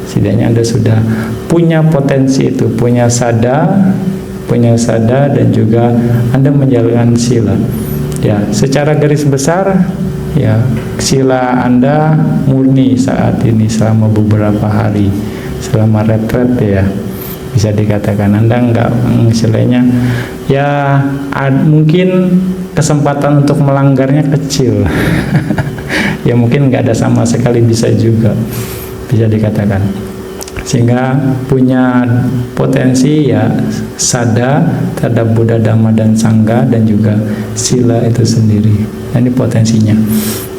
setidaknya Anda sudah punya potensi itu, punya sada, dan juga Anda menjalankan sila. Ya, secara garis besar ya sila Anda murni saat ini selama beberapa hari, selama retret ya, bisa dikatakan Anda enggak istilahnya ya mungkin kesempatan untuk melanggarnya kecil. Ya mungkin enggak ada sama sekali, bisa juga, bisa dikatakan. Sehingga punya potensi ya sada terhadap Buddha, Dhamma, dan Sangha, dan juga sila itu sendiri. Nah, ini potensinya.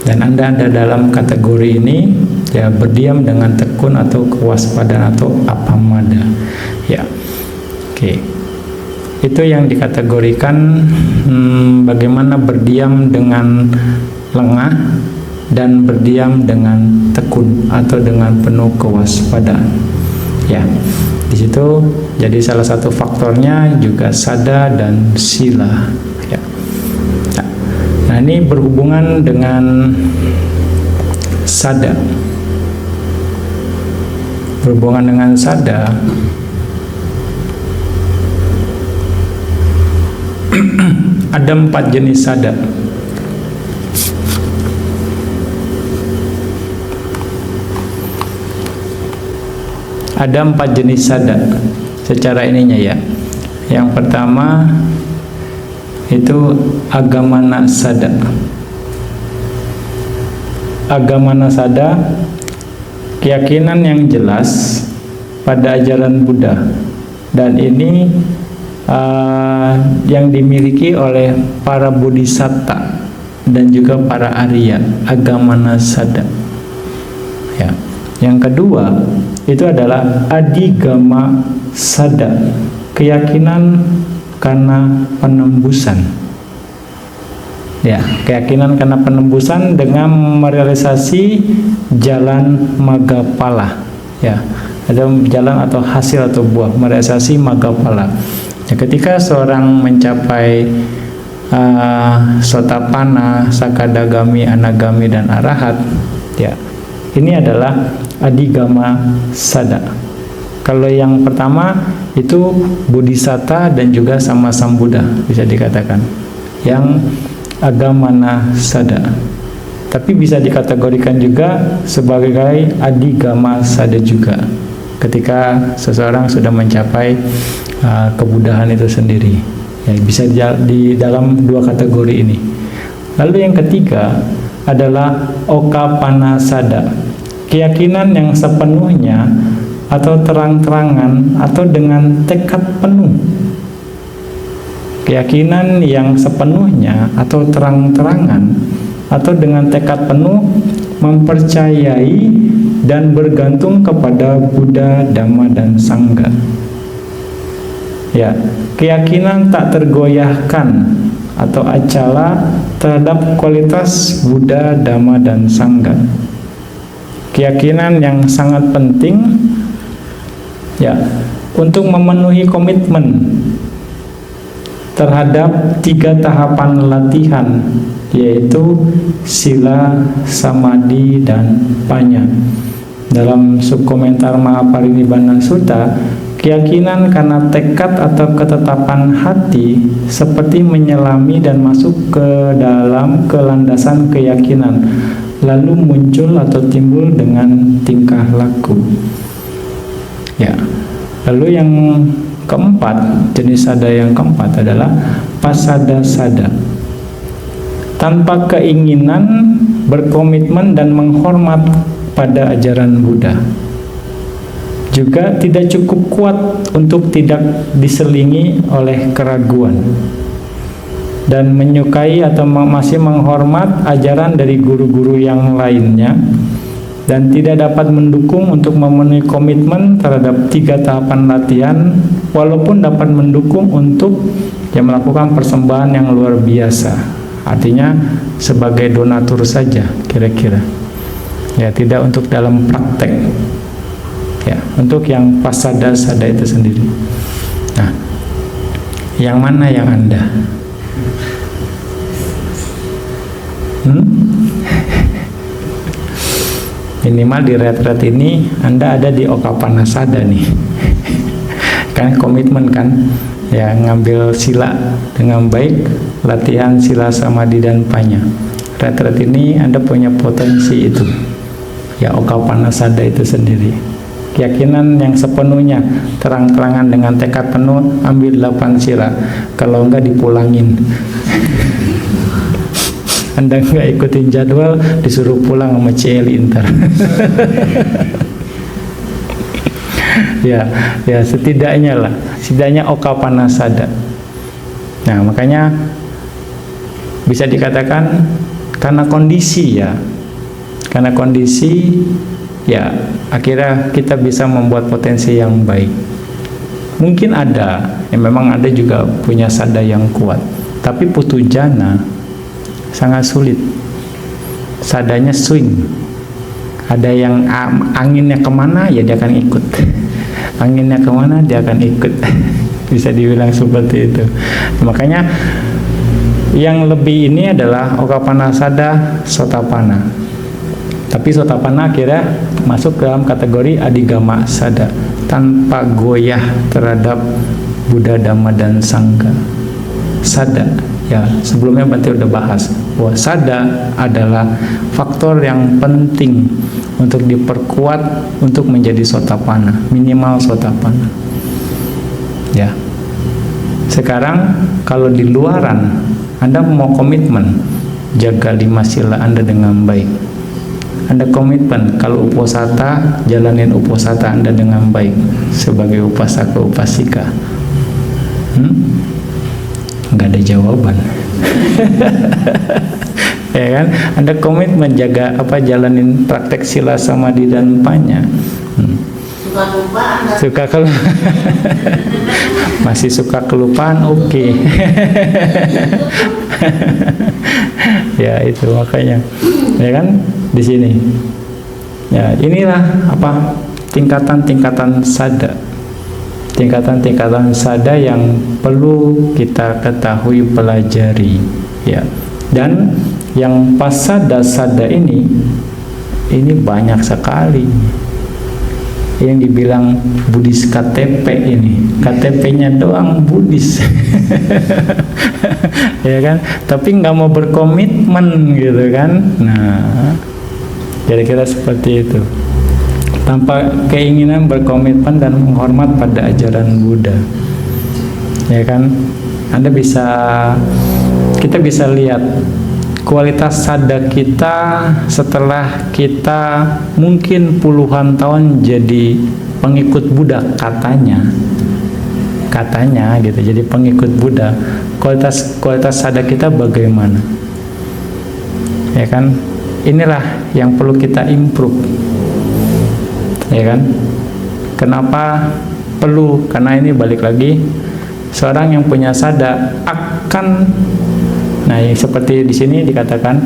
Dan Anda dalam kategori ini ya berdiam dengan tekun atau kewaspadaan atau appamada. Ya, oke. Itu yang dikategorikan bagaimana berdiam dengan lengah dan berdiam dengan tekun atau dengan penuh kewaspadaan. Ya, di situ jadi salah satu faktornya juga sada dan sila. Ya. Nah, ini berhubungan dengan sada. Berhubungan dengan sada. Ada 4 jenis sada. Ada 4 jenis sada secara ininya ya. Yang pertama itu agamana sada. Agamana sada, keyakinan yang jelas pada ajaran Buddha, dan ini yang dimiliki oleh para bodhisatta dan juga para Arya. Agamana sada ya. Yang kedua itu adalah adigama sada, keyakinan karena penembusan. Ya, keyakinan karena penembusan dengan merealisasi jalan Maggapala. Ya, ada jalan atau hasil atau buah, merealisasi Maggapala. Ya, ketika seorang mencapai Sotapanna, Sakadagami, Anagami, dan Arahat, ya, ini adalah adigama sada. Kalau yang pertama itu bodhisatta dan juga sama Sambuddha, bisa dikatakan. Yang agamana sada. Tapi bisa dikategorikan juga sebagai adigama sada juga, ketika seseorang sudah mencapai kebudahan itu sendiri. Ya, bisa di dalam 2 kategori ini. Lalu yang ketiga adalah okapanasada, keyakinan yang sepenuhnya atau terang-terangan atau dengan tekad penuh. Keyakinan yang sepenuhnya atau terang-terangan atau dengan tekad penuh mempercayai dan bergantung kepada Buddha, Dhamma, dan Sangha. Ya, keyakinan tak tergoyahkan atau acala terhadap kualitas Buddha, Dhamma, dan Sangha. Keyakinan yang sangat penting ya untuk memenuhi komitmen terhadap 3 tahapan latihan, yaitu sila, samadhi, dan panya. Dalam subkomentar Mahaparinibbana Sutta, keyakinan karena tekad atau ketetapan hati seperti menyelami dan masuk ke dalam kelandasan keyakinan, lalu muncul atau timbul dengan tingkah laku. Ya, lalu yang keempat, jenis sada yang keempat adalah pasada sada. Tanpa keinginan, berkomitmen dan menghormat pada ajaran Buddha. Juga tidak cukup kuat untuk tidak diselingi oleh keraguan. Dan menyukai atau masih menghormat ajaran dari guru-guru yang lainnya. Dan tidak dapat mendukung untuk memenuhi komitmen terhadap 3 tahapan latihan, walaupun dapat mendukung untuk melakukan persembahan yang luar biasa. Artinya sebagai donatur saja kira-kira. Ya, tidak untuk dalam praktek. Ya, untuk yang pasada sada itu sendiri. Nah, yang mana yang Anda? Minimal di retret ini Anda ada di Okapanasada nih. Kan komitmen kan, ya, ngambil sila dengan baik, latihan sila, samadhi, dan panya. Retret ini Anda punya potensi itu, ya, Okapanasada itu sendiri. Keyakinan yang sepenuhnya, terang-terangan dengan tekad penuh, ambil 8 sila. Kalau enggak dipulangin. Anda nggak ikutin jadwal, disuruh pulang sama Celi ntar. ya setidaknya lah, setidaknya Okapanasada. Nah, makanya bisa dikatakan karena kondisi ya, akhirnya kita bisa membuat potensi yang baik. Mungkin ada, memang ada juga punya sada yang kuat, tapi putujana sangat sulit. Sadanya swing. Ada yang anginnya kemana, ya dia akan ikut. Anginnya kemana, dia akan ikut. Bisa dibilang seperti itu. Makanya yang lebih ini adalah Okapanasada, Sotapanna. Tapi Sotapanna akhirnya masuk dalam kategori Adigama Sada, tanpa goyah terhadap Buddha, Dhamma, dan Sangha. Sada, ya, sebelumnya Bante udah bahas bahwa sada adalah faktor yang penting untuk diperkuat untuk menjadi Sotapanna, minimal Sotapanna. Ya. Sekarang kalau di luaran Anda mau komitmen jaga 5 sila Anda dengan baik. Anda komitmen kalau uposata, jalanin uposata Anda dengan baik sebagai upasaka upasika. Nggak ada jawaban. Ya kan, Anda komitmen jaga jalanin praktek sila, samadhi, dan panya. Suka kelupaan. Masih suka kelupaan, oke. Ya, itu makanya, ya kan, di sini. Ya, inilah tingkatan-tingkatan sada. Tingkatan-tingkatan sada yang perlu kita ketahui, pelajari, ya. Dan yang pasada sada ini banyak sekali. Yang dibilang Buddhis KTP ini, KTP-nya doang Buddhis. Ya kan? Tapi nggak mau berkomitmen gitu kan. Nah, kira-kira seperti itu. Tanpa keinginan berkomitmen dan menghormat pada ajaran Buddha, ya kan, kita bisa lihat kualitas sada kita setelah kita mungkin puluhan tahun jadi pengikut Buddha, katanya gitu, jadi pengikut Buddha, kualitas sada kita bagaimana, ya kan? Inilah yang perlu kita improve, ya kan? Kenapa perlu? Karena ini balik lagi, seorang yang punya sada akan, nah seperti di sini dikatakan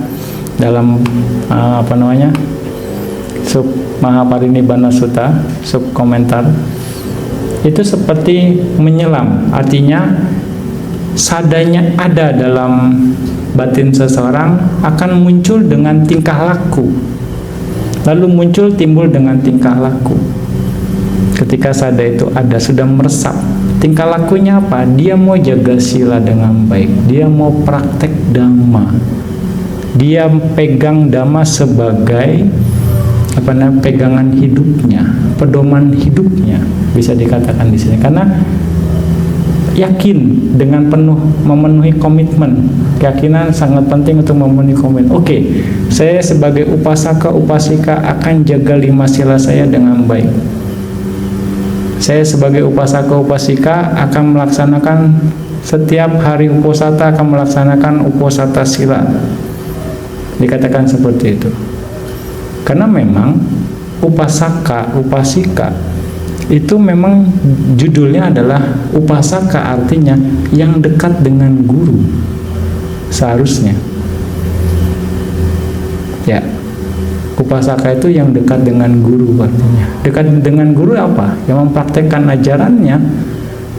dalam sub Mahaparinibbana Sutta, sub komentar, itu seperti menyelam, artinya sadanya ada dalam batin seseorang akan muncul dengan tingkah laku, lalu timbul dengan tingkah laku. Ketika sada itu ada, sudah meresap, tingkah lakunya apa? Dia mau jaga sila dengan baik, dia mau praktek dhamma, dia pegang dhamma sebagai pegangan hidupnya, pedoman hidupnya, bisa dikatakan di sini. Karena yakin dengan penuh memenuhi komitmen, keyakinan sangat penting untuk memenuhi komitmen. Oke, saya sebagai upasaka upasika akan jaga 5 sila saya dengan baik. Saya sebagai upasaka upasika akan melaksanakan setiap hari uposata, akan melaksanakan uposata sila. Dikatakan seperti itu. Karena memang upasaka, upasika itu memang judulnya adalah upasaka, artinya yang dekat dengan guru seharusnya. Ya, upasaka itu yang dekat dengan guru artinya. Dekat dengan guru apa? Yang mempraktekkan ajarannya.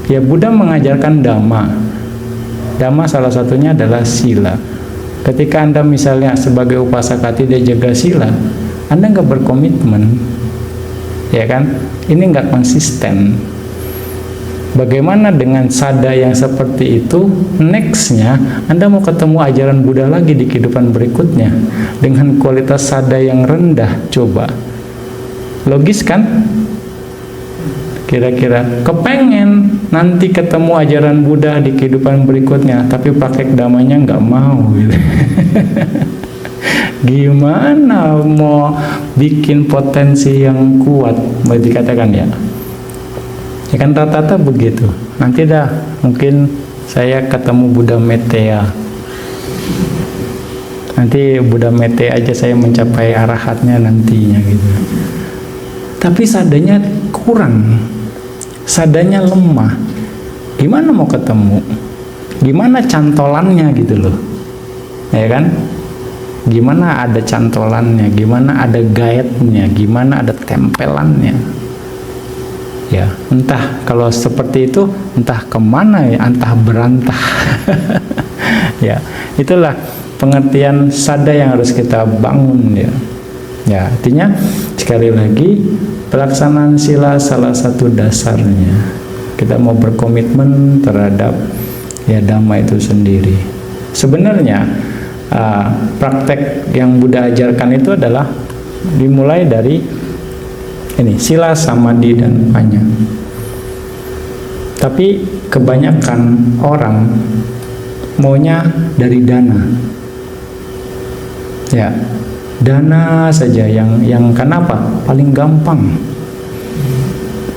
Ya, Buddha mengajarkan dhamma. Dhamma salah satunya adalah sila. Ketika Anda misalnya sebagai upasaka tidak jaga sila, Anda nggak berkomitmen, ya kan? Ini nggak konsisten. Bagaimana dengan sada yang seperti itu? Nextnya, Anda mau ketemu ajaran Buddha lagi di kehidupan berikutnya dengan kualitas sada yang rendah. Coba, logis kan? Kira-kira kepengen nanti ketemu ajaran Buddha di kehidupan berikutnya, tapi praktek damanya nggak mau gitu. Gimana mau bikin potensi yang kuat, mau dikatakan ya? Ya kan rata-rata begitu. Nanti dah mungkin saya ketemu Buddha Meteya. Nanti Buddha Meteya aja saya mencapai arahatnya nantinya gitu. Tapi sadanya kurang, sadanya lemah. Gimana mau ketemu? Gimana cantolannya gitu loh, ya kan? Gimana ada cantolannya, gimana ada guide-nya, gimana ada tempelannya. Ya, entah kalau seperti itu, entah kemana ya, entah berantah. Ya, itulah pengertian sada yang harus kita bangun ya. Ya, artinya sekali lagi pelaksanaan sila salah satu dasarnya. Kita mau berkomitmen terhadap ya dhamma itu sendiri. Sebenarnya praktek yang Buddha ajarkan itu adalah dimulai dari ini sila, samadhi, dan panya. Tapi kebanyakan orang maunya dari dana. Ya, dana saja yang kenapa? Paling gampang.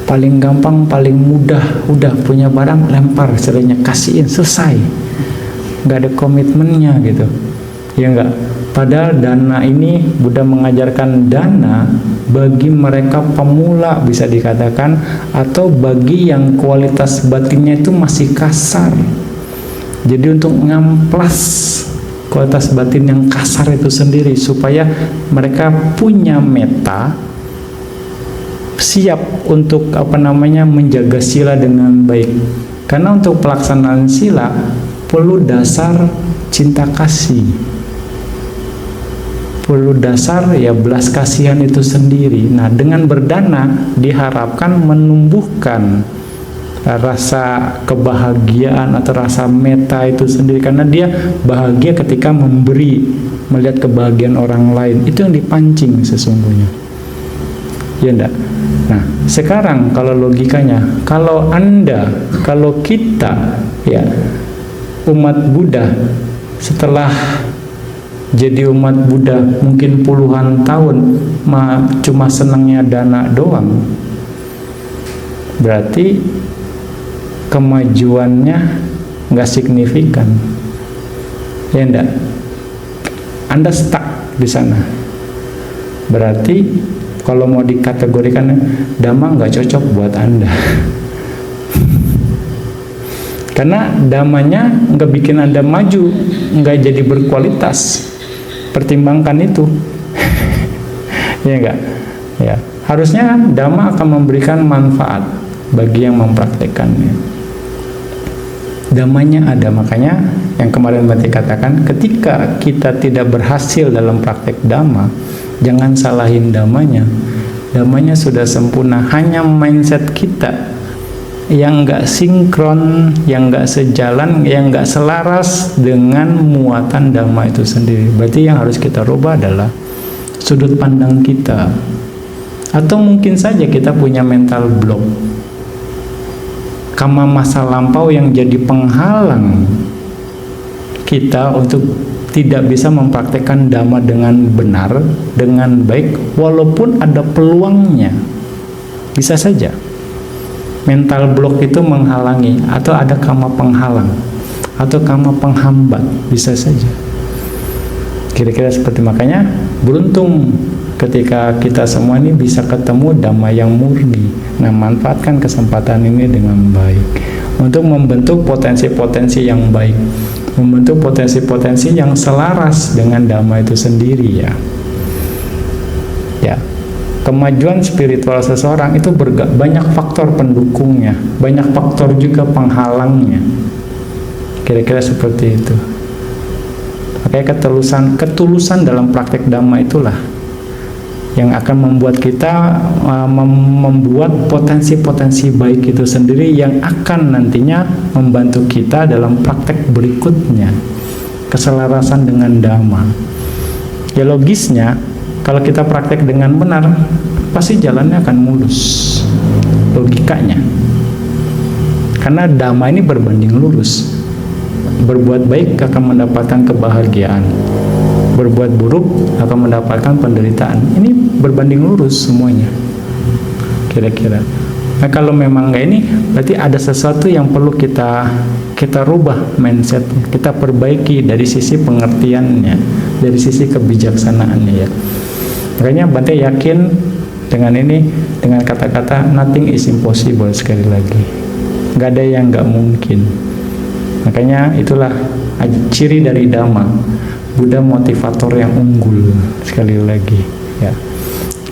Paling gampang, paling mudah, udah punya barang lempar, serenya kasihin, selesai. Nggak ada komitmennya gitu. Ya enggak. Padahal dana ini Buddha mengajarkan dana bagi mereka pemula bisa dikatakan, atau bagi yang kualitas batinnya itu masih kasar. Jadi untuk ngamplas kualitas batin yang kasar itu sendiri supaya mereka punya meta, siap untuk menjaga sila dengan baik. Karena untuk pelaksanaan sila perlu dasar cinta kasih, perlu dasar ya belas kasihan itu sendiri. Nah, dengan berdana diharapkan menumbuhkan rasa kebahagiaan atau rasa meta itu sendiri, karena dia bahagia ketika memberi, melihat kebahagiaan orang lain. Itu yang dipancing sesungguhnya, ya enggak? Nah, sekarang kalau logikanya, kalau kita ya umat Buddha setelah jadi umat Buddha mungkin puluhan tahun cuma senangnya dana doang, berarti kemajuannya nggak signifikan, ya enggak? Anda stuck di sana, berarti kalau mau dikategorikan Dhamma nggak cocok buat Anda. Karena damanya nggak bikin Anda maju, nggak jadi berkualitas. Pertimbangkan itu. Ya enggak? Ya, harusnya Dhamma akan memberikan manfaat bagi yang mempraktekannya. Damanya ada, makanya yang kemarin Bante katakan, ketika kita tidak berhasil dalam praktek Dhamma, jangan salahin damanya. Damanya sudah sempurna, hanya mindset kita yang nggak sinkron, yang nggak sejalan, yang nggak selaras dengan muatan Dhamma itu sendiri. Berarti yang harus kita rubah adalah sudut pandang kita. Atau mungkin saja kita punya mental block, karma masa lampau yang jadi penghalang kita untuk tidak bisa mempraktekkan Dhamma dengan benar, dengan baik, walaupun ada peluangnya. Bisa saja mental block itu menghalangi, atau ada karma penghalang, atau karma penghambat, bisa saja. Kira-kira seperti, makanya beruntung ketika kita semua ini bisa ketemu Dhamma yang murni. Nah, manfaatkan kesempatan ini dengan baik untuk membentuk potensi-potensi yang baik, membentuk potensi-potensi yang selaras dengan Dhamma itu sendiri, ya. Ya, kemajuan spiritual seseorang itu banyak faktor pendukungnya, banyak faktor juga penghalangnya. Kira-kira seperti itu. Makanya ketulusan dalam praktek Dhamma itulah yang akan membuat kita membuat potensi-potensi baik itu sendiri yang akan nantinya membantu kita dalam praktek berikutnya, keselarasan dengan Dhamma. Ya, logisnya kalau kita praktek dengan benar, pasti jalannya akan mulus, logikanya. Karena Dhamma ini berbanding lurus. Berbuat baik akan mendapatkan kebahagiaan, berbuat buruk akan mendapatkan penderitaan. Ini berbanding lurus semuanya, kira-kira. Nah, kalau memang nggak ini, berarti ada sesuatu yang perlu kita rubah mindset, kita perbaiki dari sisi pengertiannya, dari sisi kebijaksanaannya, ya. Makanya Bante yakin dengan ini, dengan kata-kata nothing is impossible, sekali lagi, nggak ada yang nggak mungkin. Makanya itulah ciri dari Dhamma, Buddha motivator yang unggul, sekali lagi, ya.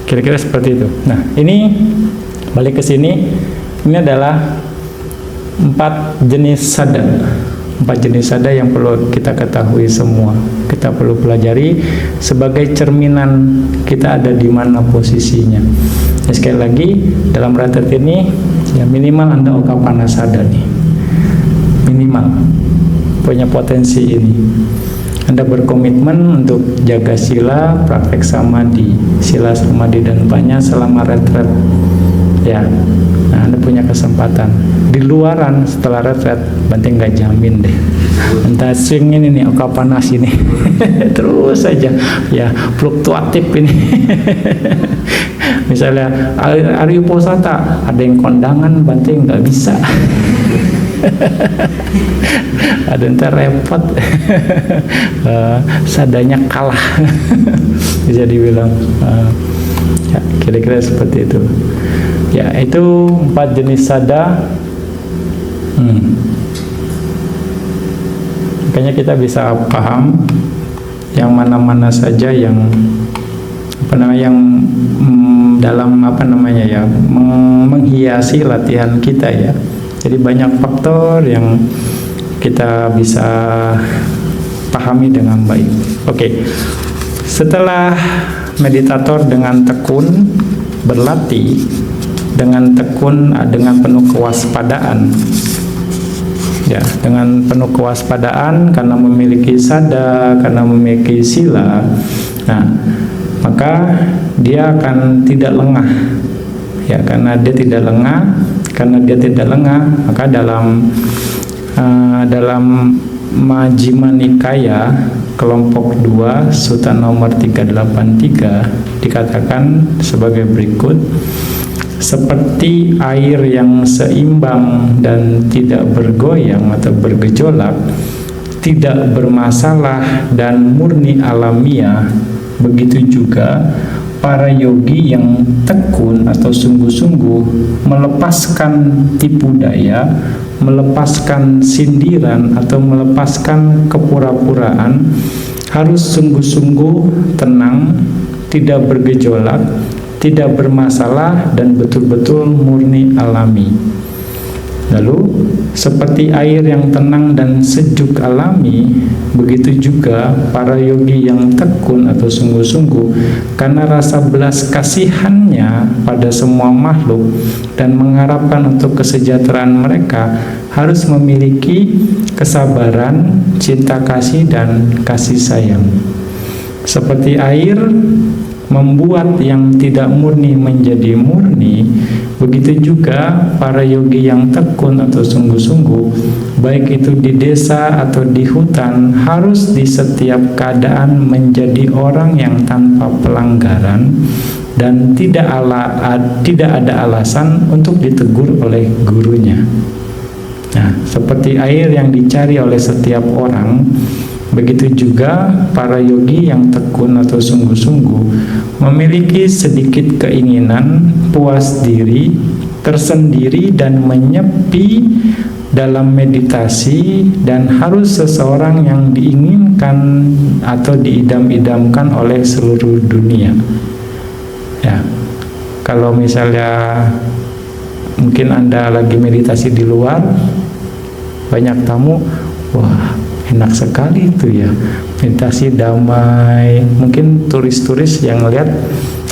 Kira-kira seperti itu. Nah, ini balik ke sini, ini adalah 4 jenis sada. 4 jenis sada yang perlu kita ketahui semua, kita perlu pelajari sebagai cerminan kita ada di mana posisinya. Ya, sekali lagi dalam retret ini, ya, minimal Anda Okapana sada nih, minimal punya potensi ini. Anda berkomitmen untuk jaga sila, praktek samadhi, sila, samadhi dan panya selama retret, ya. Nah, Anda punya kesempatan. Di luaran setelah retret, Bante nggak jamin deh. Entah swing ini nih, Okapanas ini, terus saja, ya, fluktuatif ini. Misalnya Arya Posata, ada yang kondangan, Bante nggak bisa. Ada ntar repot. Sadanya kalah. Bisa dibilang, ya, kira-kira seperti itu. Ya, itu 4 jenis sada. Makanya kita bisa paham yang mana-mana saja yang dalam ya, menghiasi latihan kita, ya. Jadi banyak faktor yang kita bisa pahami dengan baik. Oke. Setelah meditator dengan tekun berlatih, dengan tekun, dengan penuh kewaspadaan, ya, dengan penuh kewaspadaan karena memiliki sada, karena memiliki sila, nah, maka dia akan tidak lengah, ya. Karena dia tidak lengah, maka dalam Majjhima Nikaya kelompok 2 Sutta nomor 383 dikatakan sebagai berikut: seperti air yang seimbang dan tidak bergoyang atau bergejolak, tidak bermasalah dan murni alamiah, begitu juga para yogi yang tekun atau sungguh-sungguh melepaskan tipu daya, melepaskan sindiran atau melepaskan kepura-puraan, harus sungguh-sungguh tenang, tidak bergejolak, tidak bermasalah, dan betul-betul murni alami. Lalu seperti air yang tenang dan sejuk alami, begitu juga para yogi yang tekun atau sungguh-sungguh karena rasa belas kasihannya pada semua makhluk dan mengharapkan untuk kesejahteraan mereka, harus memiliki kesabaran, cinta kasih, dan kasih sayang. Seperti air membuat yang tidak murni menjadi murni, begitu juga para yogi yang tekun atau sungguh-sungguh, baik itu di desa atau di hutan, harus di setiap keadaan menjadi orang yang tanpa pelanggaran dan tidak ada alasan untuk ditegur oleh gurunya. Nah, seperti air yang dicari oleh setiap orang, begitu juga para yogi yang tekun atau sungguh-sungguh memiliki sedikit keinginan, puas diri, tersendiri, dan menyepi dalam meditasi, dan harus seseorang yang diinginkan atau diidam-idamkan oleh seluruh dunia. Ya, kalau misalnya mungkin Anda lagi meditasi di luar, banyak tamu, wah, enak sekali itu ya, meditasi damai. Mungkin turis-turis yang lihat,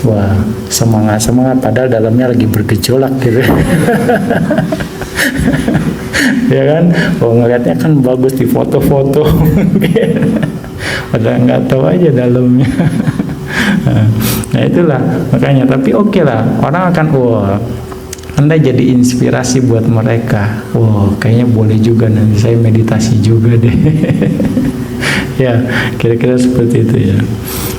wah, semangat, padahal dalamnya lagi bergejolak gitu. Ya kan, ngelihatnya kan bagus di foto-foto, padahal nggak tahu aja dalamnya. Nah itulah makanya, tapi oke lah, orang akan, wah, Anda jadi inspirasi buat mereka. Wow, kayaknya boleh juga nanti saya meditasi juga deh. Ya, kira-kira seperti itu ya.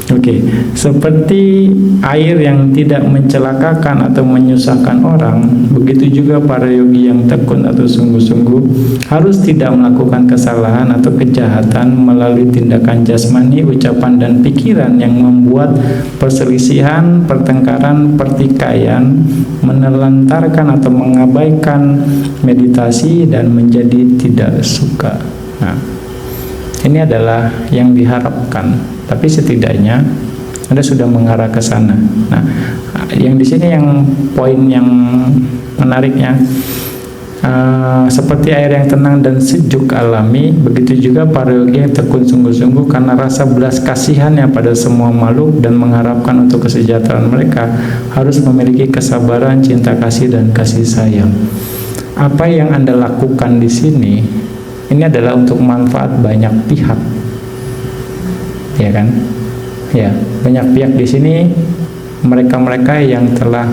Oke, seperti air yang tidak mencelakakan atau menyusahkan orang, begitu juga para yogi yang tekun atau sungguh-sungguh harus tidak melakukan kesalahan atau kejahatan melalui tindakan jasmani, ucapan, dan pikiran yang membuat perselisihan, pertengkaran, pertikaian, menelantarkan atau mengabaikan meditasi, dan menjadi tidak suka. Nah, ini adalah yang diharapkan. Tapi setidaknya Anda sudah mengarah ke sana. Nah, yang di sini yang poin yang menariknya, seperti air yang tenang dan sejuk alami, begitu juga para yogi yang tekun sungguh-sungguh karena rasa belas kasihannya pada semua makhluk dan mengharapkan untuk kesejahteraan mereka, harus memiliki kesabaran, cinta kasih, dan kasih sayang. Apa yang Anda lakukan di sini, ini adalah untuk manfaat banyak pihak. Ya kan? Ya, banyak pihak di sini, mereka-mereka yang telah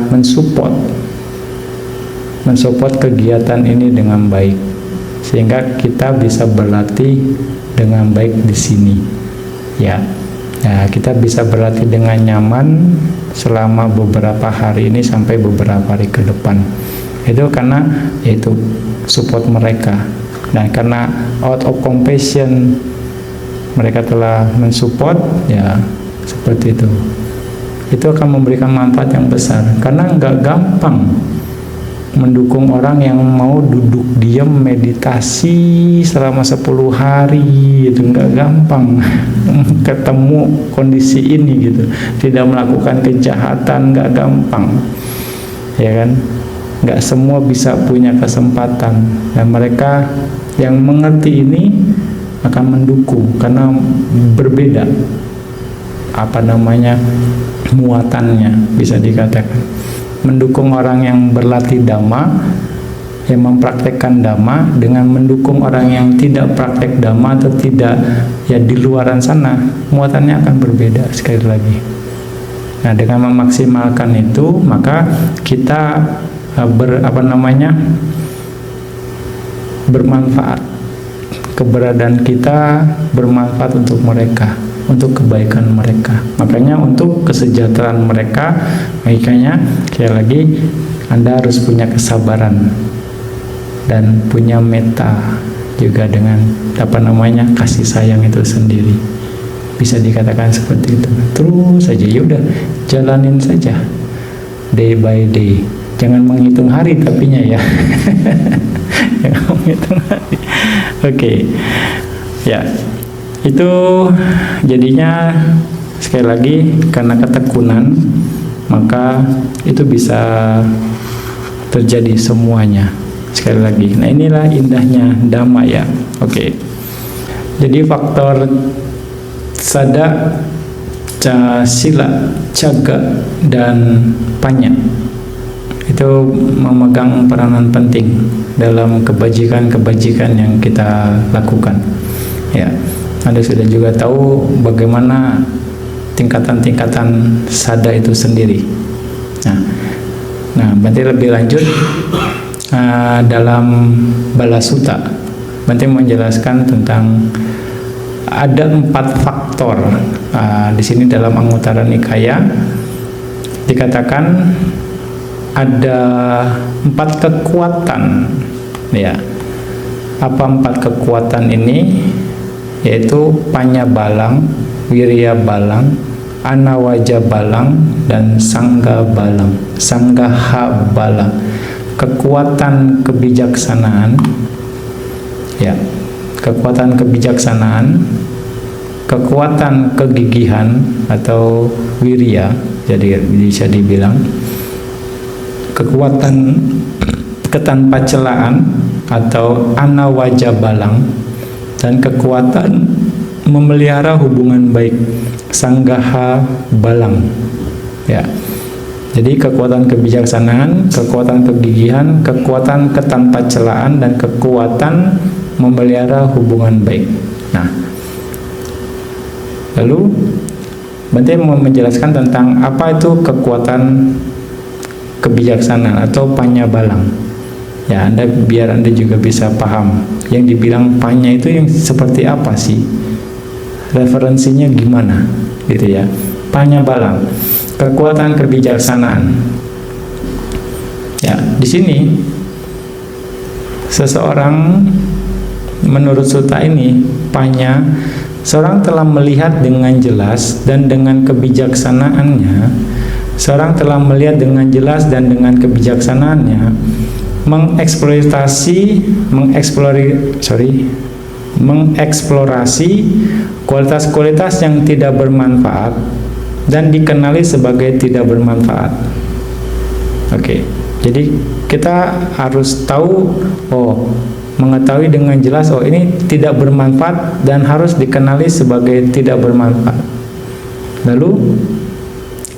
mensupport kegiatan ini dengan baik, sehingga kita bisa berlatih dengan baik di sini. Ya, nah, kita bisa berlatih dengan nyaman selama beberapa hari ini sampai beberapa hari ke depan. Itu karena yaitu support mereka, dan karena out of compassion mereka telah mensupport, ya seperti itu. Itu akan memberikan manfaat yang besar, karena nggak gampang mendukung orang yang mau duduk diam meditasi selama 10 hari. Itu nggak gampang ketemu kondisi ini gitu, tidak melakukan kejahatan, nggak gampang, ya kan. Nggak semua bisa punya kesempatan, dan mereka yang mengerti ini akan mendukung karena berbeda muatannya, bisa dikatakan. Mendukung orang yang berlatih dhamma, yang mempraktekkan dhamma, dengan mendukung orang yang tidak praktek dhamma atau tidak ya di luaran sana, muatannya akan berbeda sekali lagi. Nah, dengan memaksimalkan itu, maka kita bermanfaat. keberadaan kita bermanfaat untuk mereka, untuk kebaikan mereka. Makanya untuk kesejahteraan mereka, makanya sekali lagi Anda harus punya kesabaran dan punya meta juga dengan kasih sayang itu sendiri. Bisa dikatakan seperti itu. Terus saja, yaudah jalanin saja day by day. Jangan menghitung hari tapinya ya. Jangan menghitung hari. Oke. Ya. Itu jadinya sekali lagi karena ketekunan, maka itu bisa terjadi semuanya. Sekali lagi. Nah, inilah indahnya Dhamma ya. Oke. Jadi faktor sada, sila, caga, dan panya itu memegang peranan penting dalam kebajikan-kebajikan yang kita lakukan. Ya, Anda sudah juga tahu bagaimana tingkatan-tingkatan sada itu sendiri. Nah, berarti lebih lanjut dalam Bala Sutta, berarti menjelaskan tentang ada 4 faktor. Di sini dalam Anguttara Nikaya dikatakan ada 4 kekuatan. Ya, apa 4 kekuatan ini? Yaitu Panya Balang, Wirya Balang, Anawaja Balang, dan Sangga Balang, Sanggaha Balang. Kekuatan kebijaksanaan, ya, kekuatan kebijaksanaan, kekuatan kegigihan atau wirya, jadi bisa dibilang kekuatan ketanpacelaan atau anawaja balang, dan kekuatan memelihara hubungan baik, sanggaha balang. Ya. Jadi kekuatan kebijaksanaan, kekuatan kegigihan, kekuatan ketanpacelaan, dan kekuatan memelihara hubungan baik. Nah, lalu Bante mau menjelaskan tentang apa itu kekuatan kebijaksanaan atau panya balang. Ya, biar Anda juga bisa paham. Yang dibilang panya itu yang seperti apa sih? Referensinya gimana? Gitu ya. Panya balang, kekuatan kebijaksanaan. Ya, di sini seseorang menurut sutta ini, panya, seorang telah melihat dengan jelas dan dengan kebijaksanaannya. Seorang telah melihat dengan jelas dan dengan kebijaksanaannya mengeksplorasi kualitas-kualitas yang tidak bermanfaat dan dikenali sebagai tidak bermanfaat. Oke. Jadi kita harus tahu, mengetahui dengan jelas, ini tidak bermanfaat dan harus dikenali sebagai tidak bermanfaat. Lalu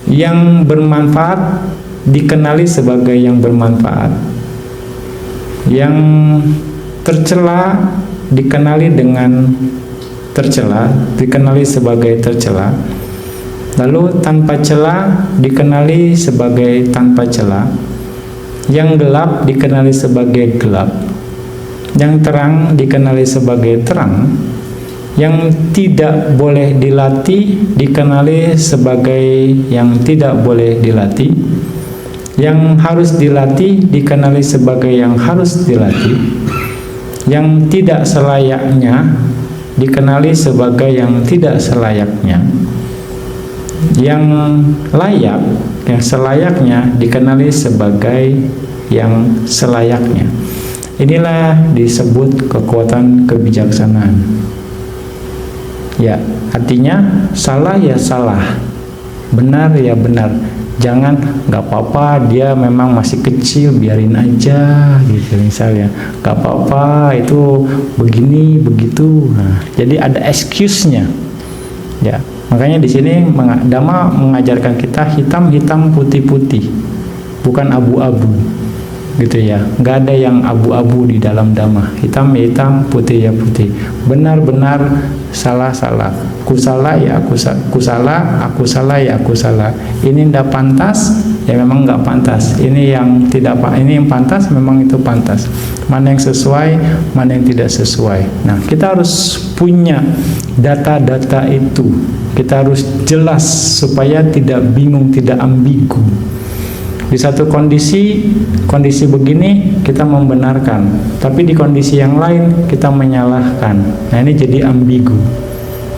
yang bermanfaat dikenali sebagai yang bermanfaat, yang tercela dikenali dengan tercela, dikenali sebagai tercela. Lalu tanpa cela dikenali sebagai tanpa cela, yang gelap dikenali sebagai gelap, yang terang dikenali sebagai terang, yang tidak boleh dilatih dikenali sebagai yang tidak boleh dilatih, yang harus dilatih dikenali sebagai yang harus dilatih, yang tidak selayaknya dikenali sebagai yang tidak selayaknya, yang layak, yang selayaknya dikenali sebagai yang selayaknya. Inilah disebut kekuatan kebijaksanaan. Ya, artinya salah ya salah, benar ya benar. Jangan, nggak apa-apa, dia memang masih kecil, biarin aja gitu misalnya. Nggak apa-apa, itu begini begitu. Nah, jadi ada excuse-nya. Ya, makanya di sini Dhamma mengajarkan kita hitam-hitam, putih-putih, bukan abu-abu. Gitu ya, nggak ada yang abu-abu di dalam Dhamma. Hitam ya hitam, putih ya putih, benar-benar salah-salah, kusala ya kusala, aku salah ya aku salah. Ini tidak pantas ya memang nggak pantas, ini yang tidak, ini yang pantas memang itu pantas. mana yang sesuai, mana yang tidak sesuai. Nah, kita harus punya data-data itu. Kita harus jelas supaya tidak bingung, tidak ambigu. Di satu kondisi begini kita membenarkan, tapi di kondisi yang lain kita menyalahkan. Nah, ini jadi ambigu.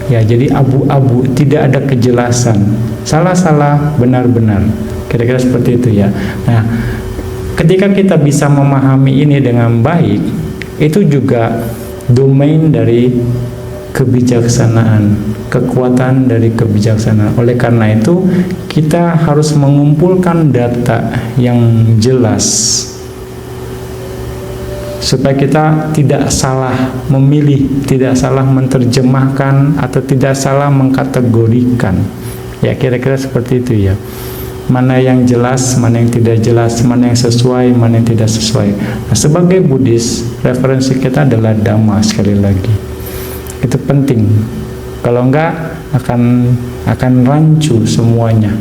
Ya, jadi abu-abu, tidak ada kejelasan. Salah-salah, benar-benar. Kira-kira seperti itu ya. Nah, ketika kita bisa memahami ini dengan baik, itu juga domain dari kebijaksanaan, kekuatan dari kebijaksanaan. Oleh karena itu, kita harus mengumpulkan data yang jelas supaya kita tidak salah memilih, tidak salah menerjemahkan, atau tidak salah mengkategorikan. Ya, kira-kira seperti itu ya. Mana yang jelas, mana yang tidak jelas, mana yang sesuai, mana yang tidak sesuai. Nah, sebagai Buddhis, referensi kita adalah Dhamma sekali lagi. Itu penting. Kalau enggak akan rancu semuanya.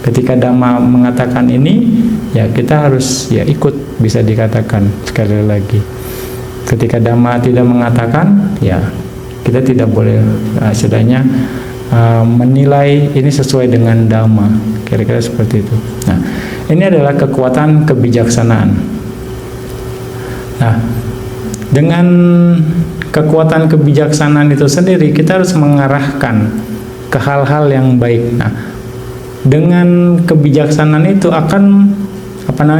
Ketika Dhamma mengatakan ini, ya kita harus ya ikut, bisa dikatakan sekali lagi. Ketika Dhamma tidak mengatakan, ya kita tidak boleh setidaknya menilai ini sesuai dengan Dhamma. Kira-kira seperti itu. Nah, ini adalah kekuatan kebijaksanaan. Nah, dengan kekuatan kebijaksanaan itu sendiri, kita harus mengarahkan ke hal-hal yang baik. Nah, dengan kebijaksanaan itu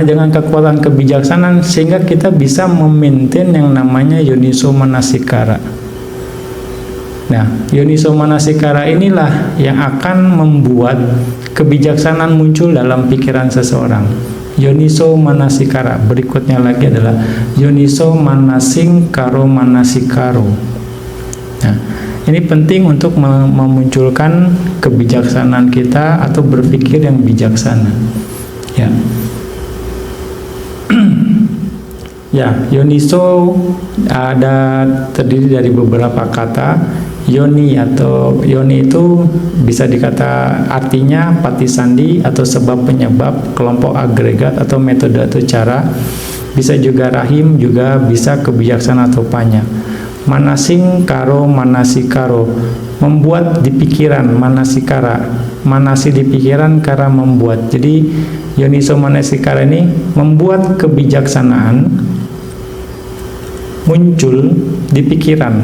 dengan kekuatan kebijaksanaan, sehingga kita bisa memaintain yang namanya yoniso manasikara. Nah, yoniso manasikara inilah yang akan membuat kebijaksanaan muncul dalam pikiran seseorang. Yoniso manasikara. Berikutnya lagi adalah yoniso manasing karo manasikaro. Nah, ini penting untuk memunculkan kebijaksanaan kita atau berpikir yang bijaksana. Ya. Ya, yoniso terdiri dari beberapa kata. Yoni itu bisa dikata artinya patisandi atau sebab penyebab, kelompok agregat atau metode atau cara. Bisa juga rahim, juga bisa kebijaksanaan atau panya. Manasing karo manasikaro, membuat di pikiran, manasikara. Manasi di pikiran, kara membuat. Jadi yoniso manasikara ini membuat kebijaksanaan muncul di pikiran,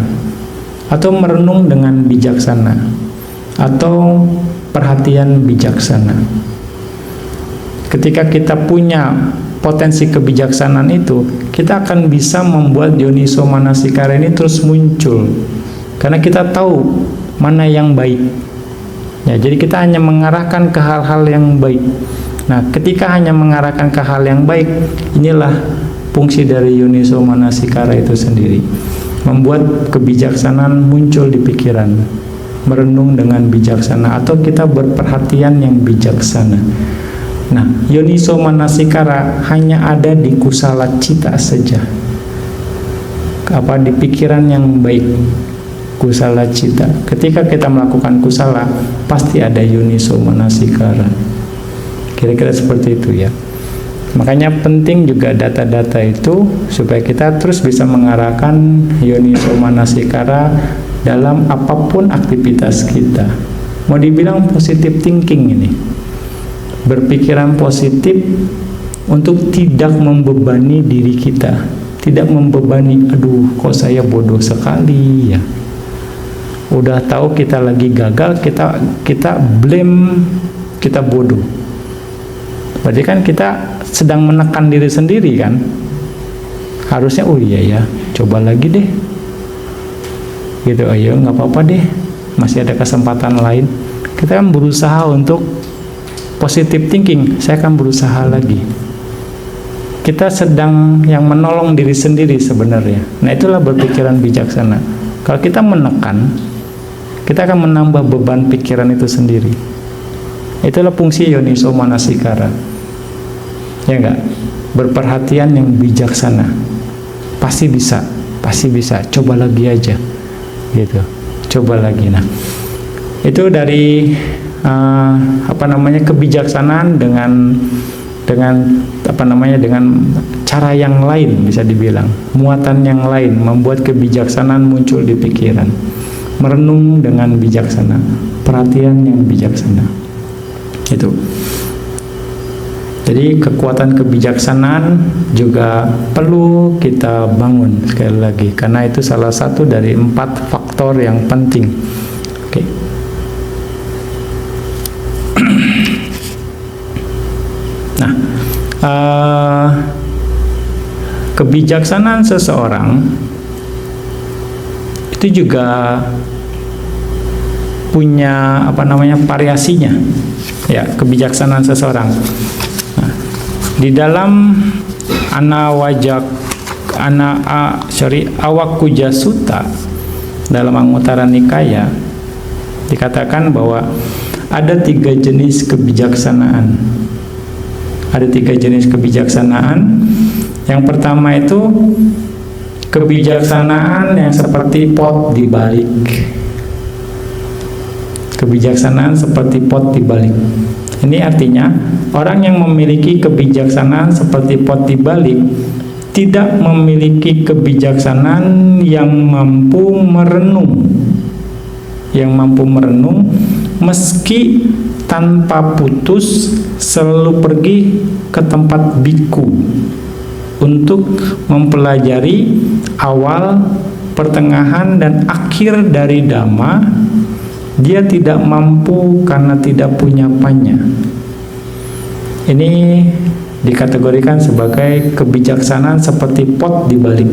atau merenung dengan bijaksana, atau perhatian bijaksana. Ketika kita punya potensi kebijaksanaan itu, kita akan bisa membuat yoniso manasikara ini terus muncul, karena kita tahu mana yang baik. Ya, jadi kita hanya mengarahkan ke hal-hal yang baik. Nah, ketika hanya mengarahkan ke hal yang baik, inilah fungsi dari yoniso manasikara itu sendiri. Membuat kebijaksanaan muncul di pikiran, merenung dengan bijaksana, atau kita berperhatian yang bijaksana. Nah, yoniso manasikara hanya ada di kusala cita saja. Di pikiran yang baik, kusala cita. Ketika kita melakukan kusala, pasti ada yoniso manasikara. Kira-kira seperti itu ya. Makanya penting juga data-data itu supaya kita terus bisa mengarahkan yoniso manasikara dalam apapun aktivitas kita. Mau dibilang positive thinking ini, berpikiran positif untuk tidak membebani diri kita, tidak membebani, aduh kok saya bodoh sekali ya. Udah tahu kita lagi gagal, kita blame, kita bodoh. Berarti kan kita sedang menekan diri sendiri kan. Harusnya oh iya ya, coba lagi deh. Gitu, ayo nggak apa-apa deh, masih ada kesempatan lain. Kita kan berusaha untuk positive thinking, saya akan berusaha lagi. Kita sedang yang menolong diri sendiri sebenarnya. Nah, itulah berpikiran bijaksana. Kalau kita menekan, kita akan menambah beban pikiran itu sendiri. Itulah fungsi yoniso manasikara. Ya enggak? Berperhatian yang bijaksana. Pasti bisa, coba lagi aja. Gitu. Coba lagi. Nah, itu dari kebijaksanaan dengan dengan cara yang lain, bisa dibilang muatan yang lain, membuat kebijaksanaan muncul di pikiran. Merenung dengan bijaksana, perhatian yang bijaksana. Itu. Jadi kekuatan kebijaksanaan juga perlu kita bangun sekali lagi, karena itu salah satu dari 4 faktor yang penting. Oke. Nah, kebijaksanaan seseorang itu juga punya variasinya, ya, kebijaksanaan seseorang. Nah, di dalam Awakuja Sutta dalam Anguttara Nikaya dikatakan bahwa ada 3 jenis kebijaksanaan. Ada 3 jenis kebijaksanaan. Yang pertama itu kebijaksanaan yang seperti pot dibalik. Kebijaksanaan seperti pot dibalik. Ini artinya orang yang memiliki kebijaksanaan seperti pot dibalik tidak memiliki kebijaksanaan yang mampu merenung. Yang mampu merenung meski tanpa putus selalu pergi ke tempat biku untuk mempelajari awal, pertengahan, dan akhir dari Dhamma. Dia tidak mampu karena tidak punya panya. Ini dikategorikan sebagai kebijaksanaan seperti pot dibalik.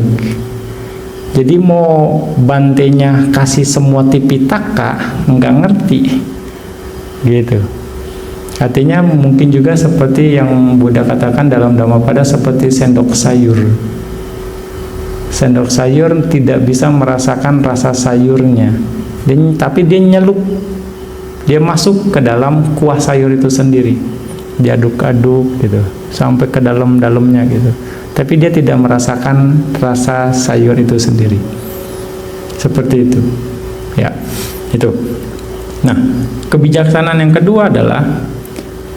Jadi mau bantenya kasih semua tipitaka, nggak ngerti, gitu. Artinya mungkin juga seperti yang Buddha katakan dalam Dhammapada, seperti sendok sayur. Sendok sayur tidak bisa merasakan rasa sayurnya, tapi dia nyelup, dia masuk ke dalam kuah sayur itu sendiri, diaduk-aduk gitu sampai ke dalam-dalamnya gitu, tapi dia tidak merasakan rasa sayur itu sendiri. Seperti itu, ya, itu. Nah, kebijaksanaan yang kedua adalah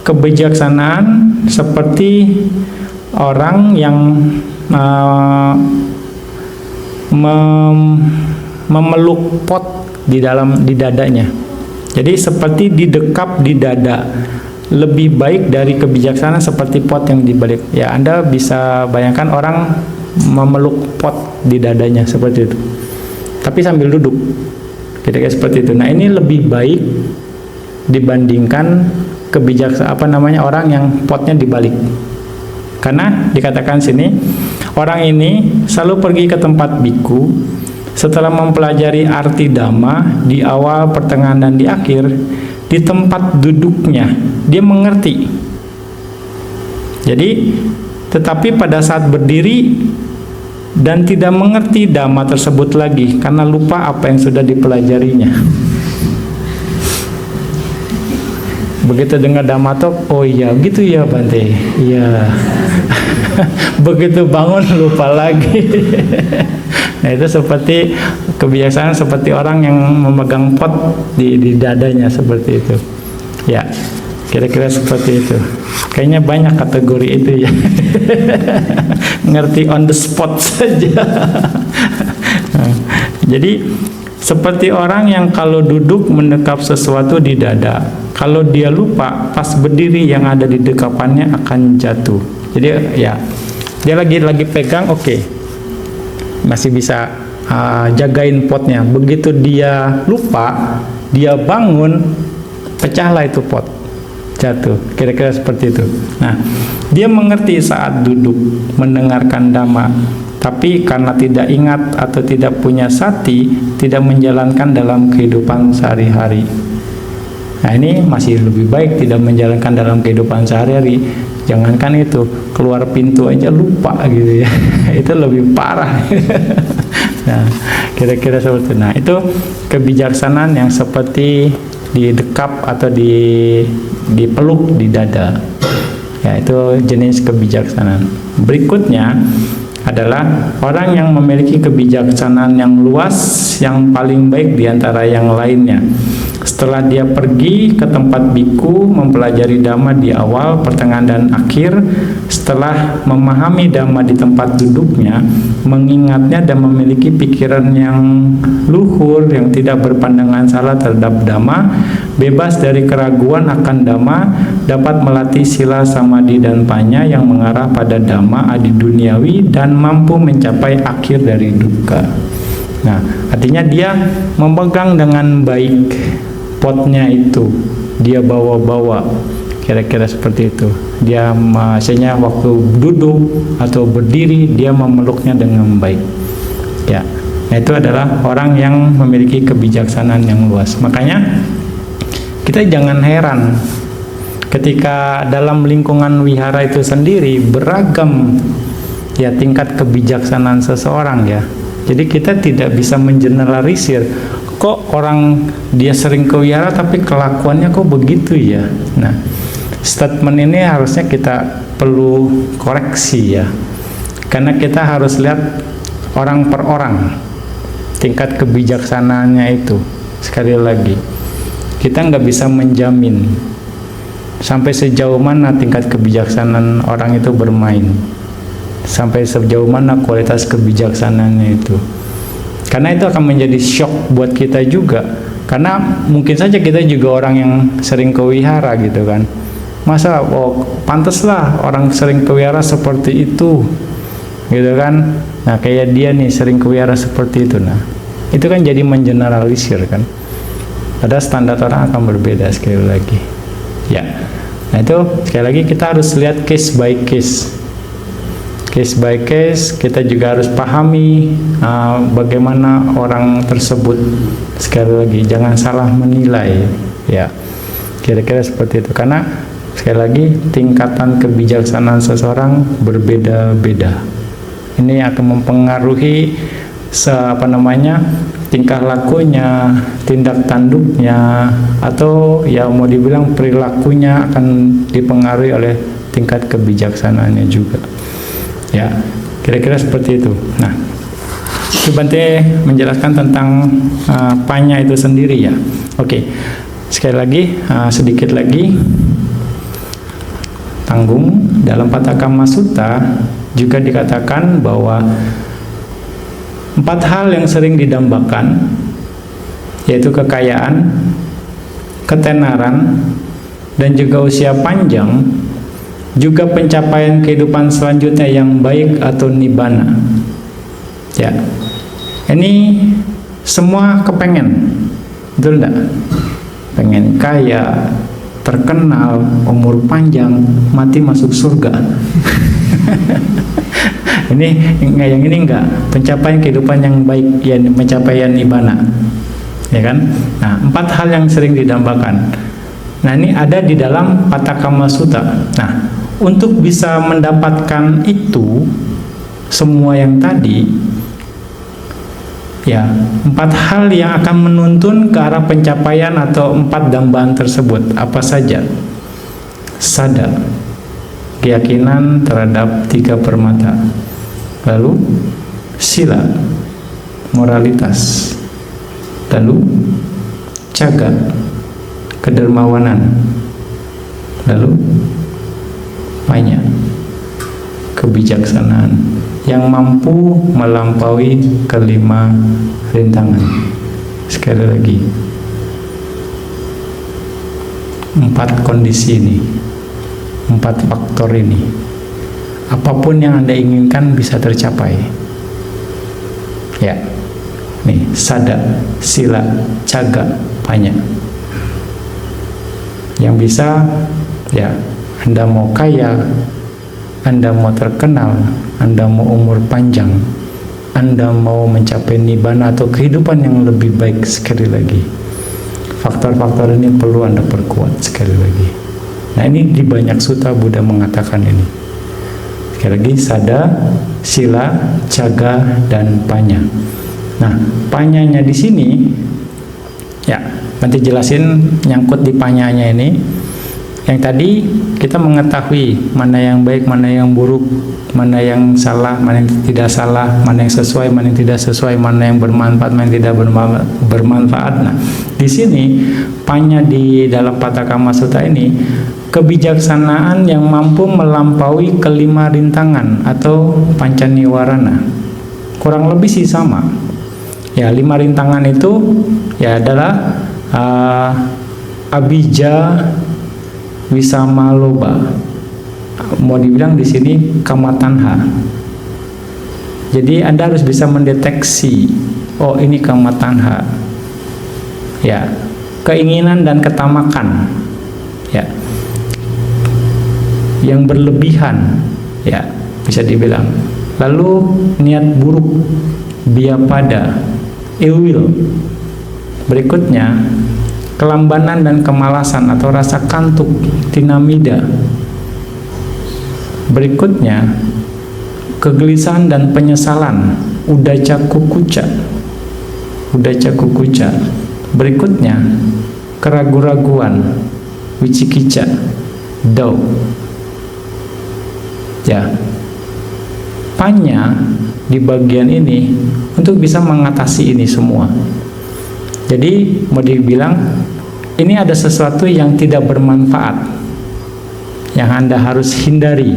kebijaksanaan seperti orang yang memeluk pot di dadanya. Jadi seperti didekap di dada. Lebih baik dari kebijaksanaan seperti pot yang dibalik. Ya, Anda bisa bayangkan orang memeluk pot di dadanya seperti itu, tapi sambil duduk, kira-kira seperti itu. Nah, ini lebih baik dibandingkan orang yang potnya dibalik. Karena dikatakan sini, orang ini selalu pergi ke tempat biku setelah mempelajari arti Dhamma di awal, pertengahan, dan di akhir. Di tempat duduknya dia mengerti. Jadi, tetapi pada saat berdiri dan tidak mengerti Dhamma tersebut lagi karena lupa apa yang sudah dipelajarinya. Begitu dengar Dhamma talk, oh iya gitu ya Bante, iya. Begitu bangun lupa lagi. Nah, itu seperti kebiasaan seperti orang yang memegang pot di dadanya seperti itu. Ya, kira-kira seperti itu. Kayaknya banyak kategori itu ya. Ngerti on the spot saja. Jadi seperti orang yang kalau duduk mendekap sesuatu di dada, kalau dia lupa pas berdiri yang ada di dekapannya akan jatuh. Jadi ya, dia lagi pegang, oke. Masih bisa jagain potnya. Begitu dia lupa, dia bangun, pecahlah itu pot, jatuh. Kira-kira seperti itu. Nah, dia mengerti saat duduk mendengarkan Dhamma, tapi karena tidak ingat atau tidak punya sati, tidak menjalankan dalam kehidupan sehari-hari. Nah, ini masih lebih baik tidak menjalankan dalam kehidupan sehari-hari. Jangankan itu, keluar pintu aja lupa gitu ya. Itu lebih parah. Nah, kira-kira seperti itu. Nah, itu kebijaksanaan yang seperti didekap atau dipeluk di dada. Ya, itu jenis kebijaksanaan. Berikutnya adalah orang yang memiliki kebijaksanaan yang luas, yang paling baik di antara yang lainnya. Setelah dia pergi ke tempat biku mempelajari Dhamma di awal, pertengahan, dan akhir, setelah memahami Dhamma di tempat duduknya, mengingatnya dan memiliki pikiran yang luhur, yang tidak berpandangan salah terhadap Dhamma, bebas dari keraguan akan Dhamma, dapat melatih sila, samadhi, dan panya yang mengarah pada Dhamma adi duniawi dan mampu mencapai akhir dari dukkha. Nah, artinya dia memegang dengan baik potnya itu, dia bawa-bawa, kira-kira seperti itu. Dia maksudnya waktu duduk atau berdiri, dia memeluknya dengan baik. Ya, nah itu adalah orang yang memiliki kebijaksanaan yang luas. Makanya kita jangan heran ketika dalam lingkungan wihara itu sendiri beragam ya tingkat kebijaksanaan seseorang ya. Jadi kita tidak bisa mengeneralisir, kok orang dia sering ke wihara tapi kelakuannya kok begitu ya. Nah, statement ini harusnya kita perlu koreksi ya, karena kita harus lihat orang per orang tingkat kebijaksanaannya itu. Sekali lagi, kita nggak bisa menjamin sampai sejauh mana tingkat kebijaksanaan orang itu bermain, sampai sejauh mana kualitas kebijaksanaannya itu. Karena itu akan menjadi shock buat kita juga. Karena mungkin saja kita juga orang yang sering ke wihara gitu kan. Masa pantaslah orang sering ke wihara seperti itu gitu kan. Nah kayak dia nih sering ke wihara seperti itu. Nah itu kan jadi mengeneralisir kan. Ada standar orang akan berbeda sekali lagi ya. Nah itu sekali lagi kita harus lihat case by case. Case by case, kita juga harus pahami bagaimana orang tersebut. Sekali lagi, jangan salah menilai ya, kira-kira seperti itu. Karena sekali lagi tingkatan kebijaksanaan seseorang berbeda-beda. Ini akan mempengaruhi tingkah lakunya, tindak tanduknya, atau ya mau dibilang perilakunya akan dipengaruhi oleh tingkat kebijaksanaannya juga. Ya, kira-kira seperti itu. Nah, itu Bante menjelaskan tentang panya itu sendiri ya. Oke, sekali lagi, sedikit lagi. Tanggung dalam Pathakama Sutta juga dikatakan bahwa 4 hal yang sering didambakan, yaitu kekayaan, ketenaran, dan juga usia panjang, juga pencapaian kehidupan selanjutnya yang baik atau nibbana. Ya, ini semua kepengen, betul enggak? Pengen kaya, terkenal, umur panjang, mati masuk surga. Ini yang ini enggak, pencapaian kehidupan yang baik, ya pencapaian nibbana, ya kan? Nah, 4 hal yang sering didambakan. Nah, ini ada di dalam Pathakama Sutta. Nah, untuk bisa mendapatkan itu semua yang tadi ya, 4 hal yang akan menuntun ke arah pencapaian atau 4 dambaan tersebut apa saja? Sada, keyakinan terhadap 3 permata. Lalu sila, moralitas. Lalu caga, kedermawanan. Lalu panya, kebijaksanaan yang mampu melampaui kelima rintangan. Sekali lagi, 4 kondisi ini, 4 faktor ini, apapun yang Anda inginkan bisa tercapai. Ya, nih sada, sila, caga, panya. Yang bisa ya, Anda mau kaya, Anda mau terkenal, Anda mau umur panjang, Anda mau mencapai nibbana atau kehidupan yang lebih baik. Sekali lagi, faktor-faktor ini perlu Anda perkuat sekali lagi. Nah, ini di banyak sutta Buddha mengatakan ini. Sekali lagi, sada, sila, caga, dan panya. Nah, panyanya di sini ya, nanti jelasin nyangkut di panyanya ini. Yang tadi kita mengetahui mana yang baik, mana yang buruk, mana yang salah, mana yang tidak salah, mana yang sesuai, mana yang tidak sesuai, mana yang bermanfaat, mana yang tidak bermanfaat. Nah, di sini Panya di dalam Pataka Sutta ini kebijaksanaan yang mampu melampaui kelima rintangan atau pancaniwarana. Kurang lebih sih sama. Ya, 5 rintangan itu ya adalah abija wisama loba, mau dibilang di sini kama tanha. Jadi Anda harus bisa mendeteksi, oh ini kama tanha, ya, keinginan dan ketamakan, ya, yang berlebihan, ya, bisa dibilang. Lalu niat buruk, biapada, ill will. Berikutnya kelambanan dan kemalasan atau rasa kantuk, tinamida. Berikutnya kegelisahan dan penyesalan, udaca kukuca. Berikutnya keraguan-raguan, wicikica, doubt. Ya, Panya di bagian ini untuk bisa mengatasi ini semua. Jadi mau dibilang ini ada sesuatu yang tidak bermanfaat yang Anda harus hindari.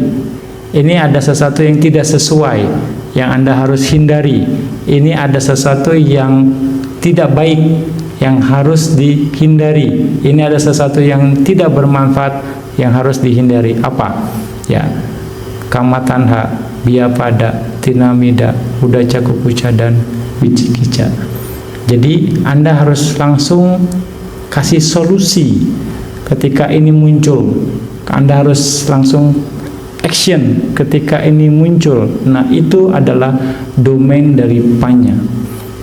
Ini ada sesuatu yang tidak sesuai yang Anda harus hindari. Ini ada sesuatu yang tidak baik yang harus dihindari. Ini ada sesuatu yang tidak bermanfaat yang harus dihindari. Apa? Ya, kama tanha, biapada, tinamida, udaca kukuca, dan wicikica. Jadi Anda harus langsung kasih solusi ketika ini muncul. Anda harus langsung action ketika ini muncul. Nah, itu adalah domain dari Panya,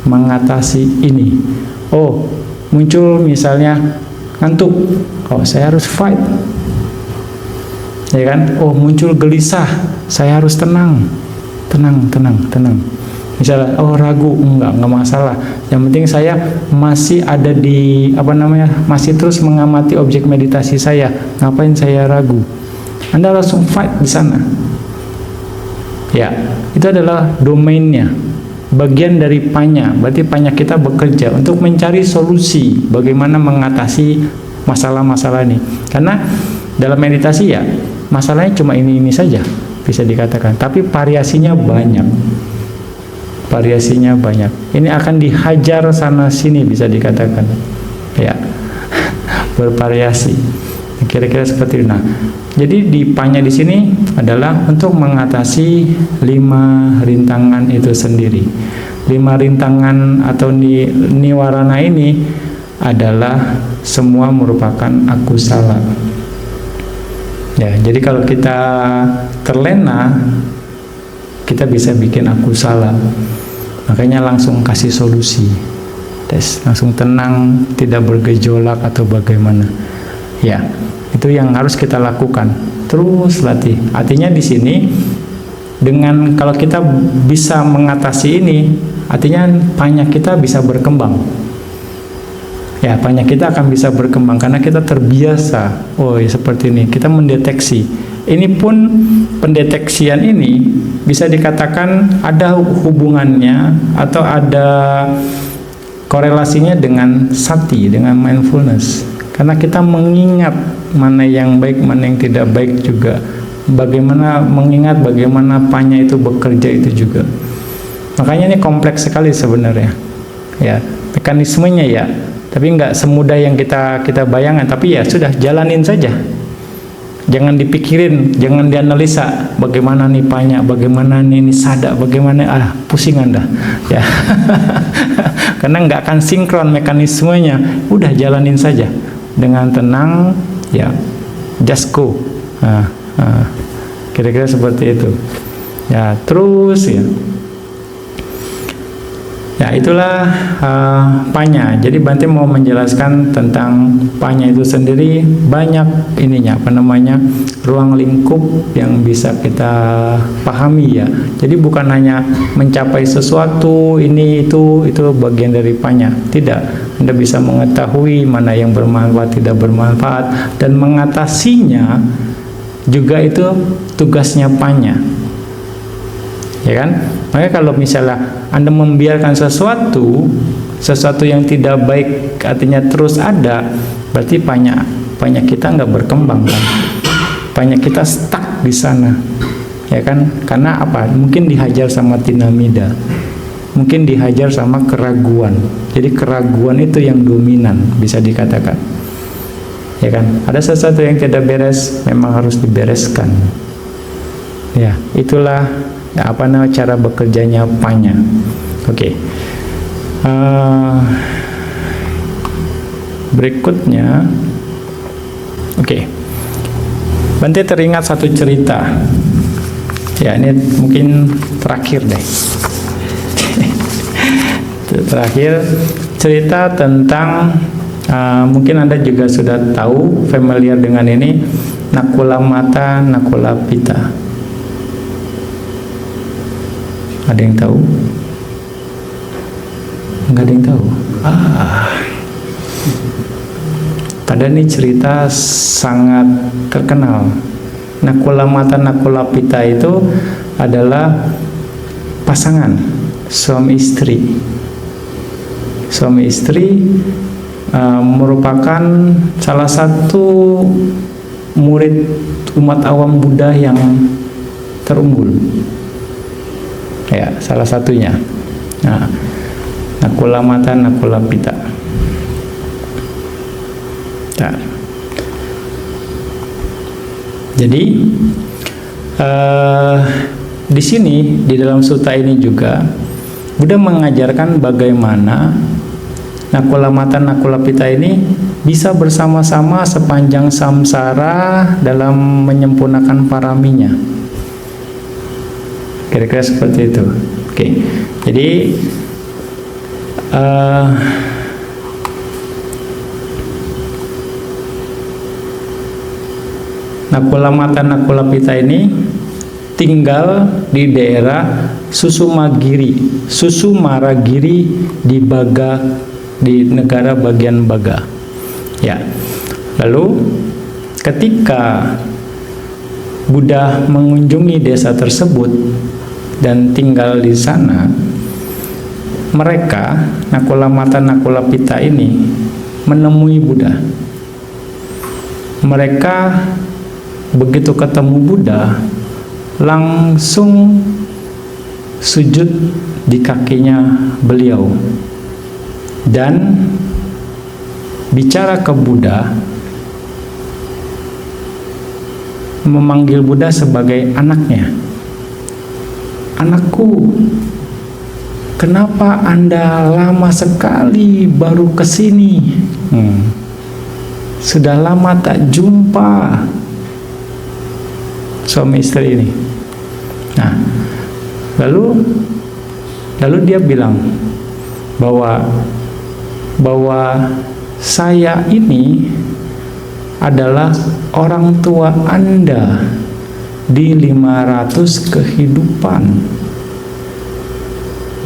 mengatasi ini. Oh, muncul misalnya ngantuk. Oh, saya harus fight. Ya kan? Oh, muncul gelisah. Saya harus tenang. Tenang. Misalnya, oh ragu, enggak masalah. Yang penting saya masih ada di masih terus mengamati objek meditasi saya. Ngapain saya ragu? Anda langsung fight di sana. Ya, itu adalah domainnya, bagian dari Panya. Berarti Panya kita bekerja untuk mencari solusi bagaimana mengatasi masalah-masalah ini. Karena dalam meditasi ya, masalahnya cuma ini saja bisa dikatakan, tapi variasinya banyak. Ini akan dihajar sana sini bisa dikatakan, ya, bervariasi. Kira-kira seperti itu. Nah, jadi di Panya di sini adalah untuk mengatasi 5 rintangan itu sendiri. 5 rintangan atau niwarana ini adalah semua merupakan akusala. Ya, jadi kalau kita terlena, kita bisa bikin akusala. Makanya langsung kasih solusi. Langsung tenang, tidak bergejolak atau bagaimana. Ya, itu yang harus kita lakukan. Terus latih. Artinya di sini dengan kalau kita bisa mengatasi ini, artinya Panya kita bisa berkembang. Ya, Panya kita akan bisa berkembang karena kita terbiasa. Oh, ya seperti ini. Kita mendeteksi. Ini pun pendeteksian ini bisa dikatakan ada hubungannya atau ada korelasinya dengan sati, dengan mindfulness. Karena kita mengingat mana yang baik, mana yang tidak baik juga. Bagaimana mengingat bagaimana Panya itu bekerja itu juga. Makanya ini kompleks sekali sebenarnya. Ya, mekanismenya ya, tapi nggak semudah yang kita bayangkan. Tapi ya sudah, jalanin saja. Jangan dipikirin, jangan dianalisa bagaimana nih Panya, bagaimana nih sada, bagaimana pusing Anda. Ya. Karena nggak akan sinkron mekanismenya. Udah jalanin saja dengan tenang, ya. Just go. Kira-kira seperti itu. Ya, terus ya. Ya, itulah panya. Jadi Bante mau menjelaskan tentang panya itu sendiri, banyak ininya, ruang lingkup yang bisa kita pahami ya. Jadi bukan hanya mencapai sesuatu, ini itu bagian dari panya. Tidak, Anda bisa mengetahui mana yang bermanfaat, tidak bermanfaat, dan mengatasinya juga itu tugasnya panya. Ya kan? Makanya kalau misalnya Anda membiarkan sesuatu yang tidak baik, artinya terus ada, berarti panya kita nggak berkembang kan? Panya kita stuck di sana, ya kan? Karena apa? Mungkin dihajar sama tinamida, mungkin dihajar sama keraguan. Jadi keraguan itu yang dominan, bisa dikatakan, ya kan? Ada sesuatu yang tidak beres, memang harus dibereskan. Ya, itulah cara bekerjanya panya. Oke. Berikutnya, Bante teringat satu cerita. Ya, ini mungkin terakhir deh. Terakhir, cerita tentang mungkin Anda juga sudah tahu, familiar dengan ini, Nakula Mata, Nakula Pita. Ada yang tahu? Nggak ada yang tahu. Padahal ini cerita sangat terkenal. Nakula Mata, Nakula Pita itu adalah pasangan suami istri. Suami istri merupakan salah satu murid umat awam Buddha yang terunggul. Ya, salah satunya. Nah, Nakula Mata, Nakula Pita. Nah. Jadi di sini, di dalam sutta ini juga Buddha mengajarkan bagaimana Nakula Mata, Nakula Pita ini bisa bersama-sama sepanjang samsara dalam menyempurnakan paraminya. Kira-kira seperti itu. Oke. Jadi Nakula Mata, Nakula Pita ini tinggal di daerah Susumaragiri di negara bagian Baga. Ya. Lalu ketika Buddha mengunjungi desa tersebut dan tinggal di sana, mereka, Nakula Mata, Nakula Pita ini menemui Buddha. Mereka begitu ketemu Buddha, langsung sujud di kakinya beliau dan bicara ke Buddha, memanggil Buddha sebagai anaknya. Anakku, kenapa Anda lama sekali baru ke sini? Sudah lama tak jumpa. Suami istri ini. Nah, lalu dia bilang bahwa saya ini adalah orang tua Anda di 500 kehidupan.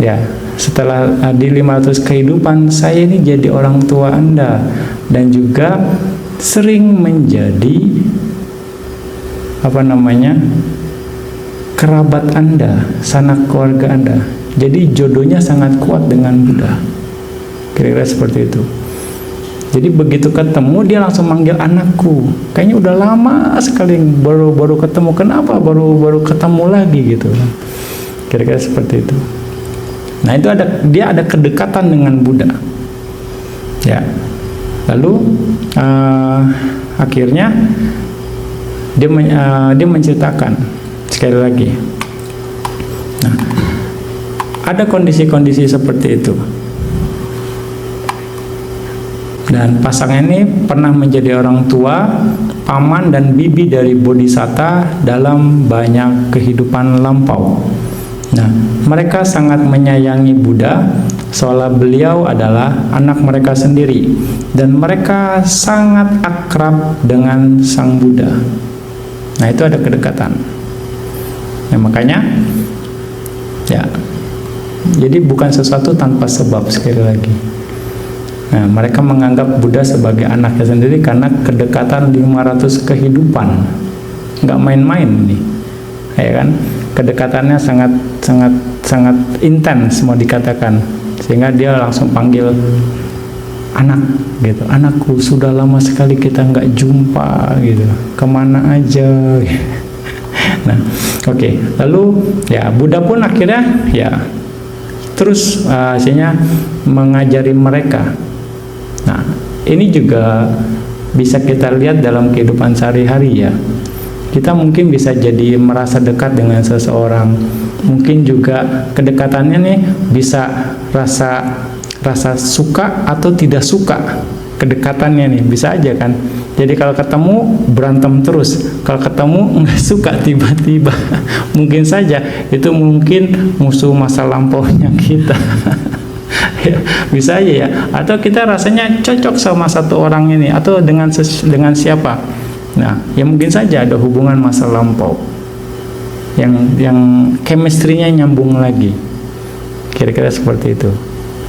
Ya, setelah di 500 kehidupan saya ini jadi orang tua Anda dan juga sering menjadi kerabat Anda, sanak keluarga Anda. Jadi jodohnya sangat kuat dengan Buddha. Kira-kira seperti itu. Jadi begitu ketemu dia langsung manggil anakku. Kayaknya udah lama sekali baru ketemu. Kenapa baru ketemu lagi gitu? Kira-kira seperti itu. Nah, itu dia ada kedekatan dengan Buddha. Ya. Lalu akhirnya dia menceritakan sekali lagi. Nah, ada kondisi-kondisi seperti itu. Dan pasangan ini pernah menjadi orang tua, paman dan bibi dari Bodhisatta dalam banyak kehidupan lampau. Nah, mereka sangat menyayangi Buddha seolah beliau adalah anak mereka sendiri, dan mereka sangat akrab dengan Sang Buddha. Nah, itu ada kedekatan. Nah, makanya ya, jadi bukan sesuatu tanpa sebab, sekali lagi. Nah, mereka menganggap Buddha sebagai anaknya sendiri karena kedekatan 500 kehidupan. Nggak main-main nih, ya kan? Kedekatannya sangat intens, mau dikatakan, sehingga dia langsung panggil anak gitu. Anakku, sudah lama sekali kita nggak jumpa gitu, kemana aja. Nah, oke. Lalu ya, Buddha pun akhirnya ya terus hasilnya mengajari mereka. Nah, ini juga bisa kita lihat dalam kehidupan sehari-hari ya. Kita mungkin bisa jadi merasa dekat dengan seseorang, mungkin juga kedekatannya nih bisa rasa suka atau tidak suka kedekatannya nih, bisa aja kan. Jadi kalau ketemu berantem terus, kalau ketemu nggak suka tiba-tiba, mungkin saja itu mungkin musuh masa lampaunya kita. Ya, bisa aja ya. Atau kita rasanya cocok sama satu orang ini, atau dengan siapa. Nah, ya mungkin saja ada hubungan masa lampau yang chemistry-nya nyambung lagi. Kira-kira seperti itu.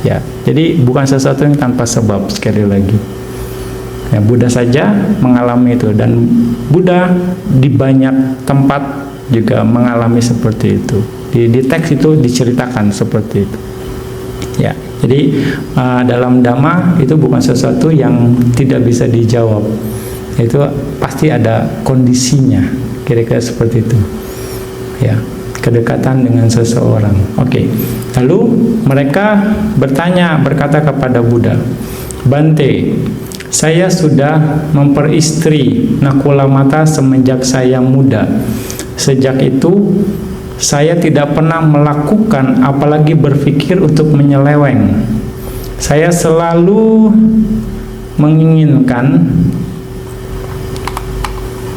Ya, jadi bukan sesuatu yang tanpa sebab, sekali lagi. Ya, Buddha saja mengalami itu, dan Buddha di banyak tempat juga mengalami seperti itu. Di teks itu diceritakan seperti itu. Ya, jadi dalam Dhamma itu bukan sesuatu yang tidak bisa dijawab. Itu pasti ada kondisinya, kira-kira seperti itu. Ya, kedekatan dengan seseorang. Oke. Lalu mereka berkata kepada Buddha, "Bante, saya sudah memperistri Nakulamata semenjak saya muda. Sejak itu saya tidak pernah melakukan apalagi berpikir untuk menyeleweng. Saya selalu menginginkan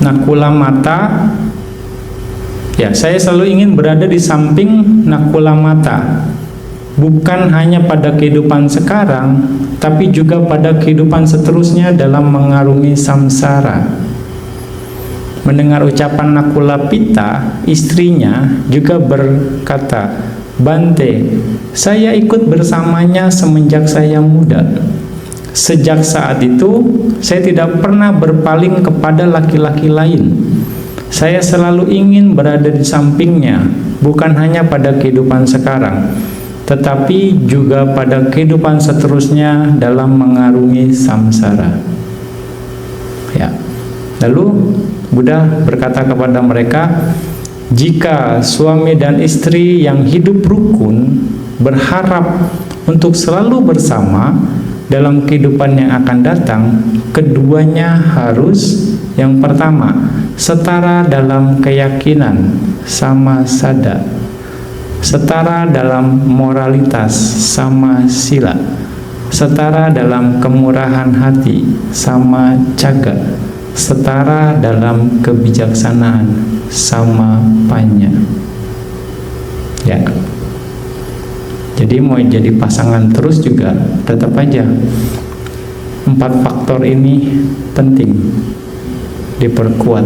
Nakulamata. Ya, saya selalu ingin berada di samping Nakulamata, bukan hanya pada kehidupan sekarang, tapi juga pada kehidupan seterusnya dalam mengarungi samsara." Mendengar ucapan Nakulapita, istrinya juga berkata, "Bante, saya ikut bersamanya semenjak saya muda. Sejak saat itu, saya tidak pernah berpaling kepada laki-laki lain. Saya selalu ingin berada di sampingnya, bukan hanya pada kehidupan sekarang, tetapi juga pada kehidupan seterusnya dalam mengarungi samsara." Ya. Lalu Buddha berkata kepada mereka, "Jika suami dan istri yang hidup rukun berharap untuk selalu bersama dalam kehidupan yang akan datang, keduanya harus, yang pertama, setara dalam keyakinan, sama sada, setara dalam moralitas, sama sila, setara dalam kemurahan hati, sama caga, setara dalam kebijaksanaan, sama panya." Ya. Jadi mau jadi pasangan terus juga tetap aja 4 faktor ini penting diperkuat: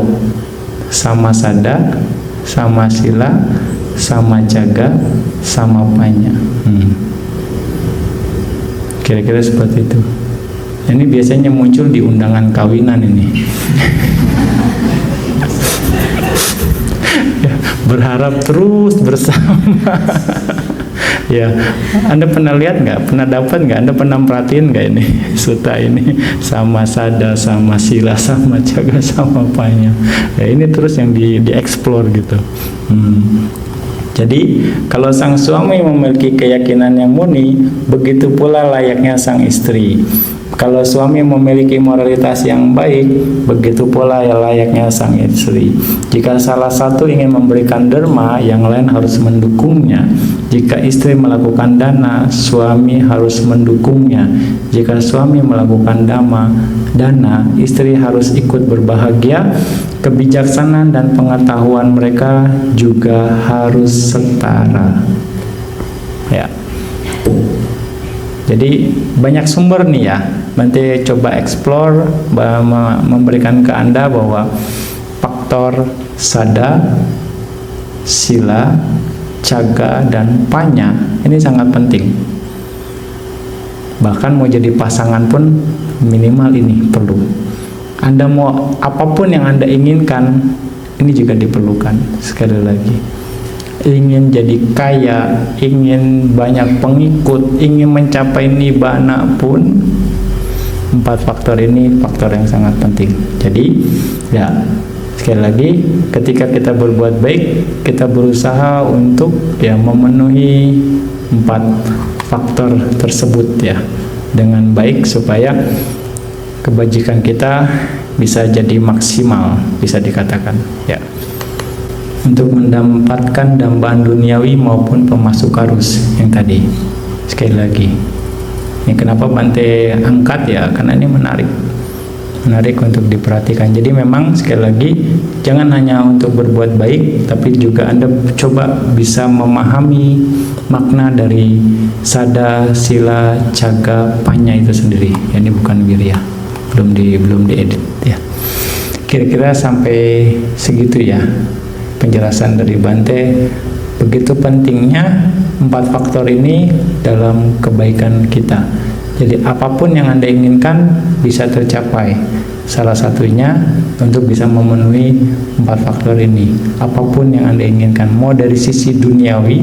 sama sada, sama sila, sama jaga, sama panya. Kira-kira seperti itu. Ini biasanya muncul di undangan kawinan ini. Ya, berharap terus bersama. Ya, Anda pernah lihat nggak? Pernah dapat nggak? Anda pernah perhatiin nggak ini suta ini? Sama sada, sama sila, sama jaga, sama panya. Ya, ini terus yang dieksplor gitu. Jadi kalau sang suami memiliki keyakinan yang murni, begitu pula layaknya sang istri. Kalau suami memiliki moralitas yang baik, begitu pula layaknya sang istri. Jika salah satu ingin memberikan derma, yang lain harus mendukungnya. Jika istri melakukan dana, suami harus mendukungnya. Jika suami melakukan dana, istri harus ikut berbahagia. kebijaksanaan dan pengetahuan mereka juga harus setara. Ya. Jadi banyak sumber nih ya. Nanti coba explore, memberikan ke Anda bahwa faktor sada, sila, caga, dan panya ini sangat penting. Bahkan mau jadi pasangan pun minimal ini perlu. Anda mau apapun yang Anda inginkan, ini juga diperlukan. Sekali lagi, ingin jadi kaya, ingin banyak pengikut, ingin mencapai nibbana pun, 4 faktor ini faktor yang sangat penting. Jadi ya, sekali lagi, ketika kita berbuat baik, kita berusaha untuk ya memenuhi 4 faktor tersebut ya dengan baik, supaya kebajikan kita bisa jadi maksimal, bisa dikatakan ya, untuk mendapatkan dambaan duniawi maupun pemasuk arus yang tadi. Sekali lagi, ini kenapa Bante angkat ya, karena ini menarik untuk diperhatikan. Jadi memang sekali lagi, jangan hanya untuk berbuat baik, tapi juga Anda coba bisa memahami makna dari sada, sila, caga, panya itu sendiri. Ini bukan wirya, belum diedit ya. Kira-kira sampai segitu ya penjelasan dari Bante. Begitu pentingnya 4 faktor ini dalam kebaikan kita. Jadi apapun yang Anda inginkan bisa tercapai. Salah satunya untuk bisa memenuhi 4 faktor ini. Apapun yang Anda inginkan, mau dari sisi duniawi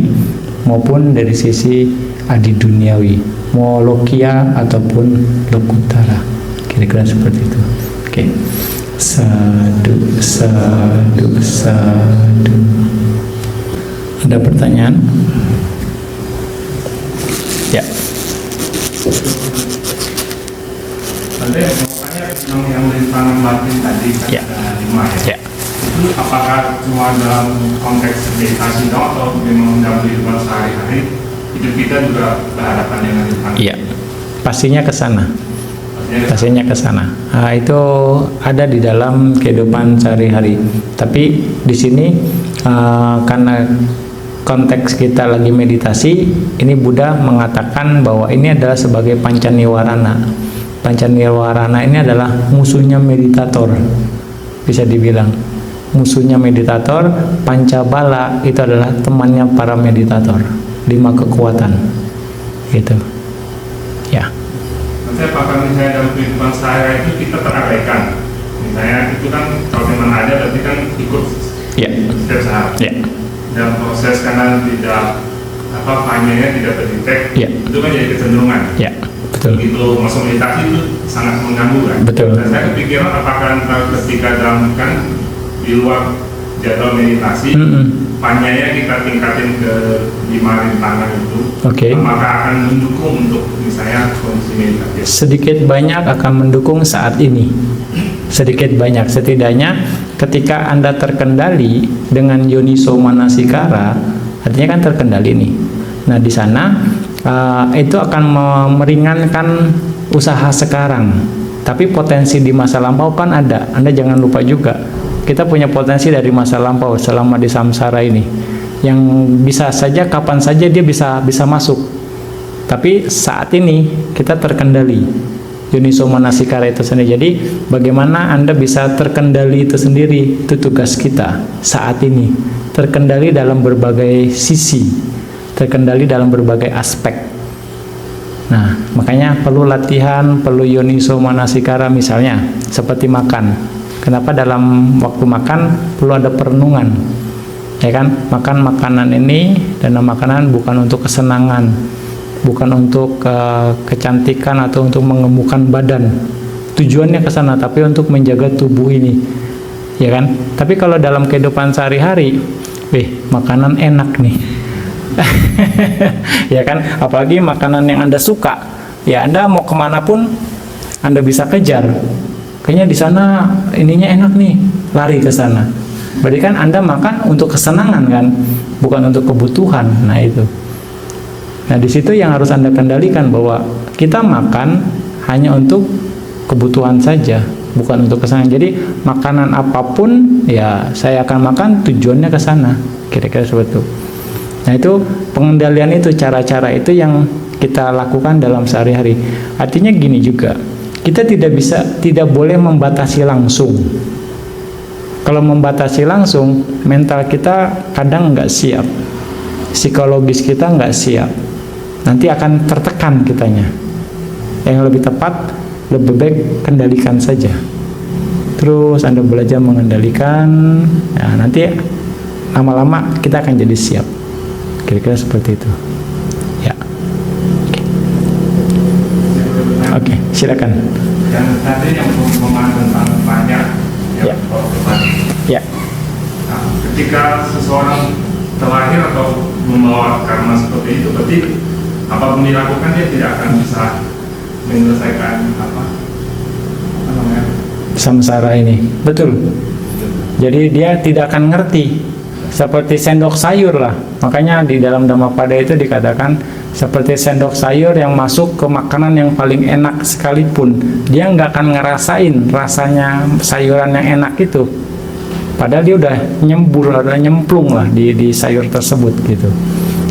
maupun dari sisi adi duniawi, mau lokia ataupun lokutara. Kira-kira seperti itu. Oke. Sadu. Ada pertanyaan? Ya. Bante, makanya yang rintangan batin tadi kan Ya. ada 5 ya. Ya. Itu apakah cuma dalam konteks meditasi dong, atau memang dalam kehidupan sehari-hari hidup kita juga berhadapan dengan rintangan? Iya. Pastinya ke sana. Pastinya ke sana. Nah, itu ada di dalam kehidupan sehari-hari. Tapi di sini karena konteks kita lagi meditasi, ini Buddha mengatakan bahwa ini adalah sebagai pancaniwarana. Pancaniwarana ini adalah musuhnya meditator, bisa dibilang musuhnya meditator. Pancabala itu adalah temannya para meditator, 5 kekuatan gitu ya. Nanti apakah misalnya dalam kehidupan sehari-hari itu kita terabaikan? Misalnya itu kan kalau memang ada, berarti kan ikut Ya. setiap saat. Ya. Dalam proses karena tidak panyanya tidak terdetek, Ya. itu kan jadi kecenderungan. Ya, betul. Begitu masuk meditasi itu sangat mengganggu kan. Betul. Dan saya kepikiran apakah ketika dalam kan di luar jadwal meditasi, panyanya kita tingkatin ke 5 rintangan itu, Oke. maka akan mendukung untuk misalnya kondisi meditasi. Sedikit banyak akan mendukung saat ini. Sedikit banyak, setidaknya ketika Anda terkendali dengan yoniso manasikara, artinya kan terkendali nih. Nah, di sana itu akan meringankan usaha sekarang. Tapi potensi di masa lampau kan ada. Anda jangan lupa juga, kita punya potensi dari masa lampau selama di samsara ini, yang bisa saja kapan saja dia bisa masuk. Tapi saat ini kita terkendali yoniso manasikara itu sendiri. Jadi bagaimana Anda bisa terkendali itu sendiri, itu tugas kita saat ini. Terkendali dalam berbagai sisi, terkendali dalam berbagai aspek. Nah, makanya perlu latihan, perlu yoniso manasikara, misalnya seperti makan. Kenapa dalam waktu makan perlu ada perenungan? Ya kan, makan makanan ini dan makanan bukan untuk kesenangan, bukan untuk kecantikan atau untuk mengemukkan badan. Tujuannya ke sana, tapi untuk menjaga tubuh ini. Ya kan? Tapi kalau dalam kehidupan sehari-hari, makanan enak nih. Ya kan? Apalagi makanan yang Anda suka. Ya, Anda mau kemana pun Anda bisa kejar. Kayaknya di sana ininya enak nih, lari ke sana. Berarti kan Anda makan untuk kesenangan kan, bukan untuk kebutuhan. Nah, itu. Nah, di situ yang harus Anda kendalikan, bahwa kita makan hanya untuk kebutuhan saja, bukan untuk ke sana. Jadi makanan apapun ya saya akan makan tujuannya ke sana, kira-kira seperti itu. Nah itu pengendalian itu, cara-cara itu yang kita lakukan dalam sehari-hari. Artinya gini juga, kita tidak boleh membatasi langsung. Kalau membatasi langsung, mental kita kadang nggak siap, psikologis kita nggak siap, nanti akan tertekan kitanya. Yang lebih tepat, lebih baik kendalikan saja. Terus Anda belajar mengendalikan, ya, nanti lama-lama kita akan jadi siap. Kira-kira seperti itu. Ya. Oke, silakan. Yang tadi yang pemahaman tentang banyak Ya. Ya. Nah, ketika seseorang terlahir atau membawa karma seperti itu, berarti apapun dilakukan dia tidak akan bisa menyelesaikan apa namanya Samsara ini. Betul. Jadi dia tidak akan ngerti, seperti sendok sayur lah. Makanya di dalam Dhammapada itu dikatakan seperti sendok sayur yang masuk ke makanan yang paling enak sekalipun, dia nggak akan ngerasain rasanya sayuran yang enak itu. Padahal dia udah nyemplung lah di sayur tersebut gitu.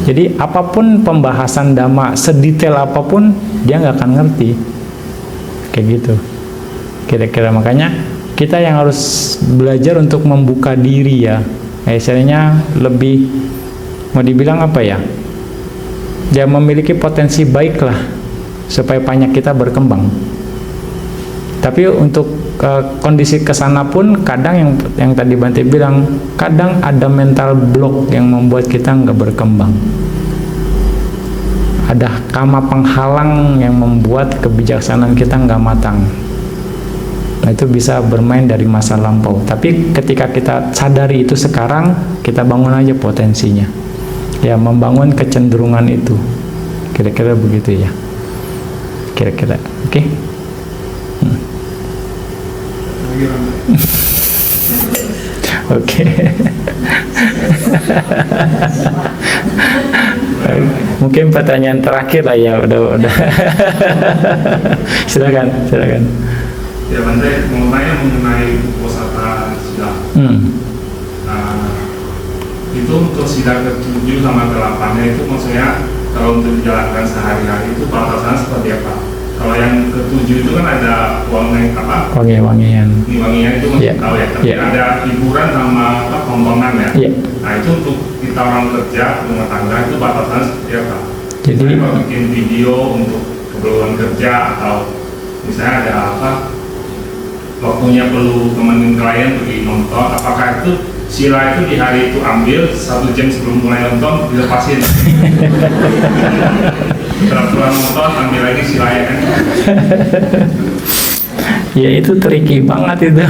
Jadi apapun pembahasan Dhamma, sedetail apapun, dia nggak akan ngerti. Kayak gitu. Kira-kira makanya kita yang harus belajar untuk membuka diri ya. Istilahnya lebih, mau dibilang apa ya? Dia memiliki potensi baik lah supaya banyak kita berkembang. Tapi untuk kondisi kesana pun kadang yang tadi Bante bilang, kadang ada mental block yang membuat kita nggak berkembang. Ada kama penghalang yang membuat kebijaksanaan kita nggak matang. Nah itu bisa bermain dari masa lampau. Tapi ketika kita sadari itu sekarang, kita bangun aja potensinya. Ya, membangun kecenderungan itu. Kira-kira begitu ya. Kira-kira. Oke. Oke. Mungkin pertanyaan terakhir lah ya, udah. Silakan. ya Bante, mengenai Uposatha Siddha. Itu untuk Siddha ke-7 sama ke-8-nya itu maksudnya kalau untuk dijalankan sehari-hari itu batasan seperti apa? Kalau yang ke-7 itu kan ada wangian itu masih tahu ya, tapi ada hiburan sama tontonan ya. Nah itu untuk kita orang kerja, rumah tangga itu batasan seperti apa? Jadi bikin video untuk keperluan kerja atau misalnya ada waktunya perlu temenin klien pergi nonton, apakah itu sila itu di hari itu ambil 1 jam sebelum mulai nonton dilepasin? Setelah nonton ambil lagi silanya kan? Ya itu tricky banget itu.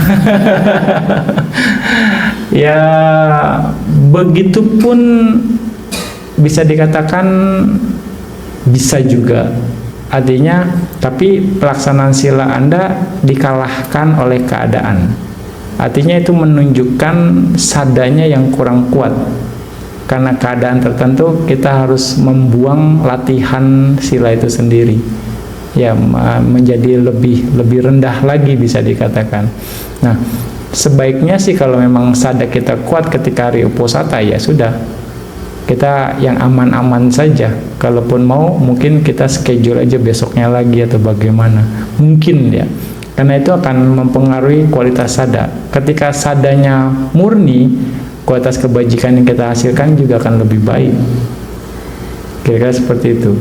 Ya begitupun bisa dikatakan bisa juga. Artinya, tapi pelaksanaan sila Anda dikalahkan oleh keadaan. Artinya itu menunjukkan sadanya yang kurang kuat. Karena keadaan tertentu kita harus membuang latihan sila itu sendiri. Ya, menjadi lebih rendah lagi bisa dikatakan. Nah, sebaiknya sih kalau memang sada kita kuat ketika hari Uposatha ya sudah. Kita yang aman-aman saja. Kalaupun mau, mungkin kita schedule aja besoknya lagi atau bagaimana. Mungkin ya. Karena itu akan mempengaruhi kualitas sada. Ketika sadanya murni, kualitas kebajikan yang kita hasilkan juga akan lebih baik. Kira-kira seperti itu.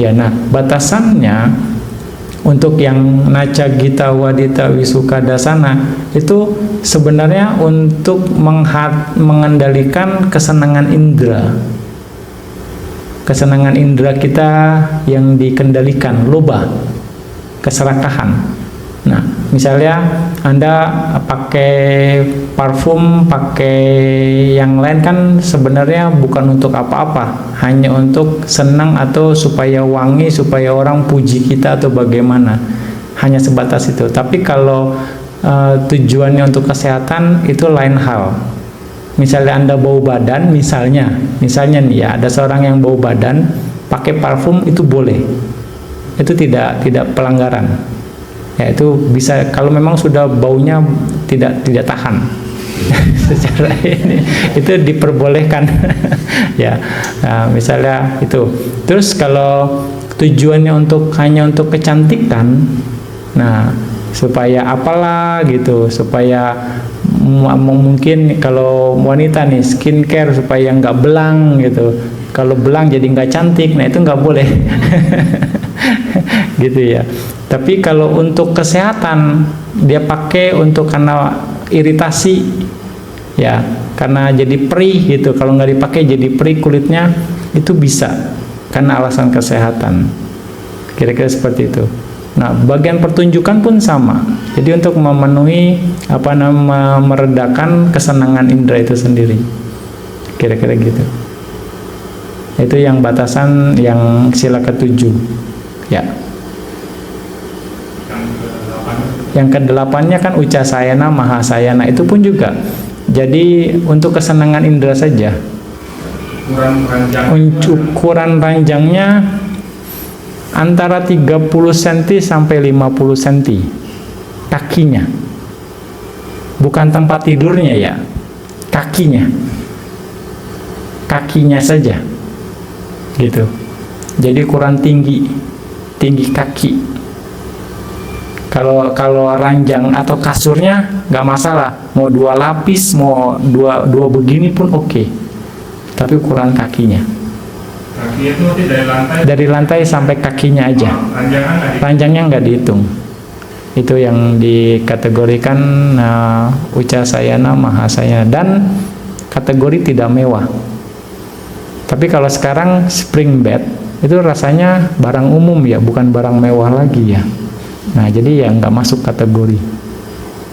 Ya, nah batasannya untuk yang Naca Gita Wadita Wisuka Dasana itu sebenarnya untuk mengendalikan kesenangan indera. Kesenangan indera kita yang dikendalikan, loba, keserakahan. Nah, misalnya Anda pakai parfum, pakai yang lain kan sebenarnya bukan untuk apa-apa, hanya untuk senang atau supaya wangi, supaya orang puji kita atau bagaimana. Hanya sebatas itu. Tapi kalau tujuannya untuk kesehatan itu lain hal. Misalnya Anda bau badan, misalnya nih ya, ada seorang yang bau badan, pakai parfum itu boleh. Itu tidak pelanggaran. Ya itu bisa kalau memang sudah baunya tidak tahan. Secara ini itu diperbolehkan. Ya. Nah, misalnya itu. Terus kalau tujuannya hanya untuk kecantikan, nah supaya apalah gitu, supaya mungkin kalau wanita nih skincare supaya nggak belang gitu, kalau belang jadi nggak cantik, nah itu nggak boleh. Gitu ya. Tapi kalau untuk kesehatan dia pakai untuk karena iritasi ya, karena jadi perih gitu, kalau nggak dipakai jadi perih kulitnya, itu bisa karena alasan kesehatan, kira-kira seperti itu. Nah, bagian pertunjukan pun sama. Jadi untuk memenuhi meredakan kesenangan indera itu sendiri. Kira-kira gitu. Itu yang batasan yang sila ketujuh. Ya. Yang kedelapannya kan Ucasayana, Mahasayana, itu pun juga. Jadi untuk kesenangan indera saja. Ukuran ranjangnya antara 30 cm sampai 50 cm kakinya, bukan tempat tidurnya ya, kakinya saja gitu. Jadi ukuran tinggi kaki. Kalau ranjang atau kasurnya nggak masalah, mau 2 lapis, mau dua begini pun oke. Tapi ukuran kakinya. Kaki itu dari lantai sampai kakinya aja. Ranjangnya nggak dihitung. Itu yang dikategorikan Ucasayana, Mahasayana, dan kategori tidak mewah. Tapi kalau sekarang spring bed itu rasanya barang umum ya, bukan barang mewah lagi ya. Nah, jadi ya nggak masuk kategori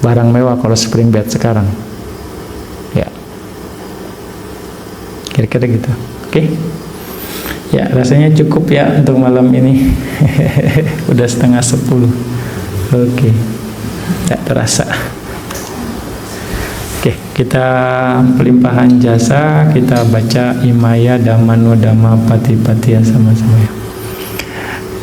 barang mewah kalau spring bed sekarang. Ya, kira-kira gitu. Oke. Ya, rasanya cukup ya untuk malam ini. Udah 9:30. Oke. Tidak terasa. Oke, kita pelimpahan jasa, kita baca Imaya Dhammano Dhamma Patipatiya sama-sama ya.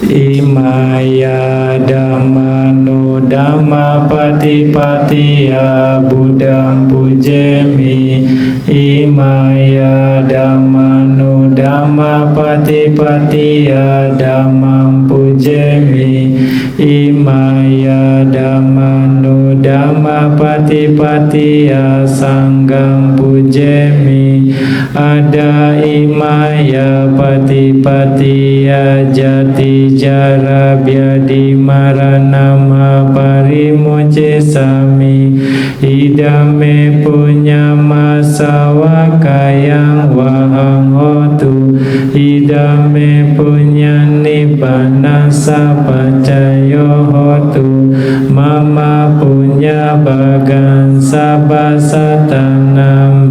Imaya Dhammano Dhamma Patipatiya Buddham pujemi. Imaya Dhammano Dhamma Patipatiya Dhammam pujemi. Imaya Dhammano Dhamma Patipatiya Sangham pujemi. Ada imaya patipatiya jati jara byadi maranama parimuce sami. Idame punya masawa kayang wahang hotu. Idame punya nibbana sapacayo hotu. Mama punya bagan sabasatanam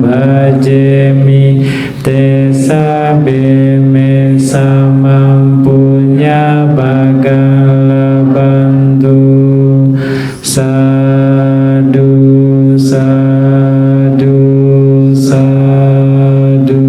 bajemi. Tesa beme samampunya bagan labantu. Sadu, sadu, sadu.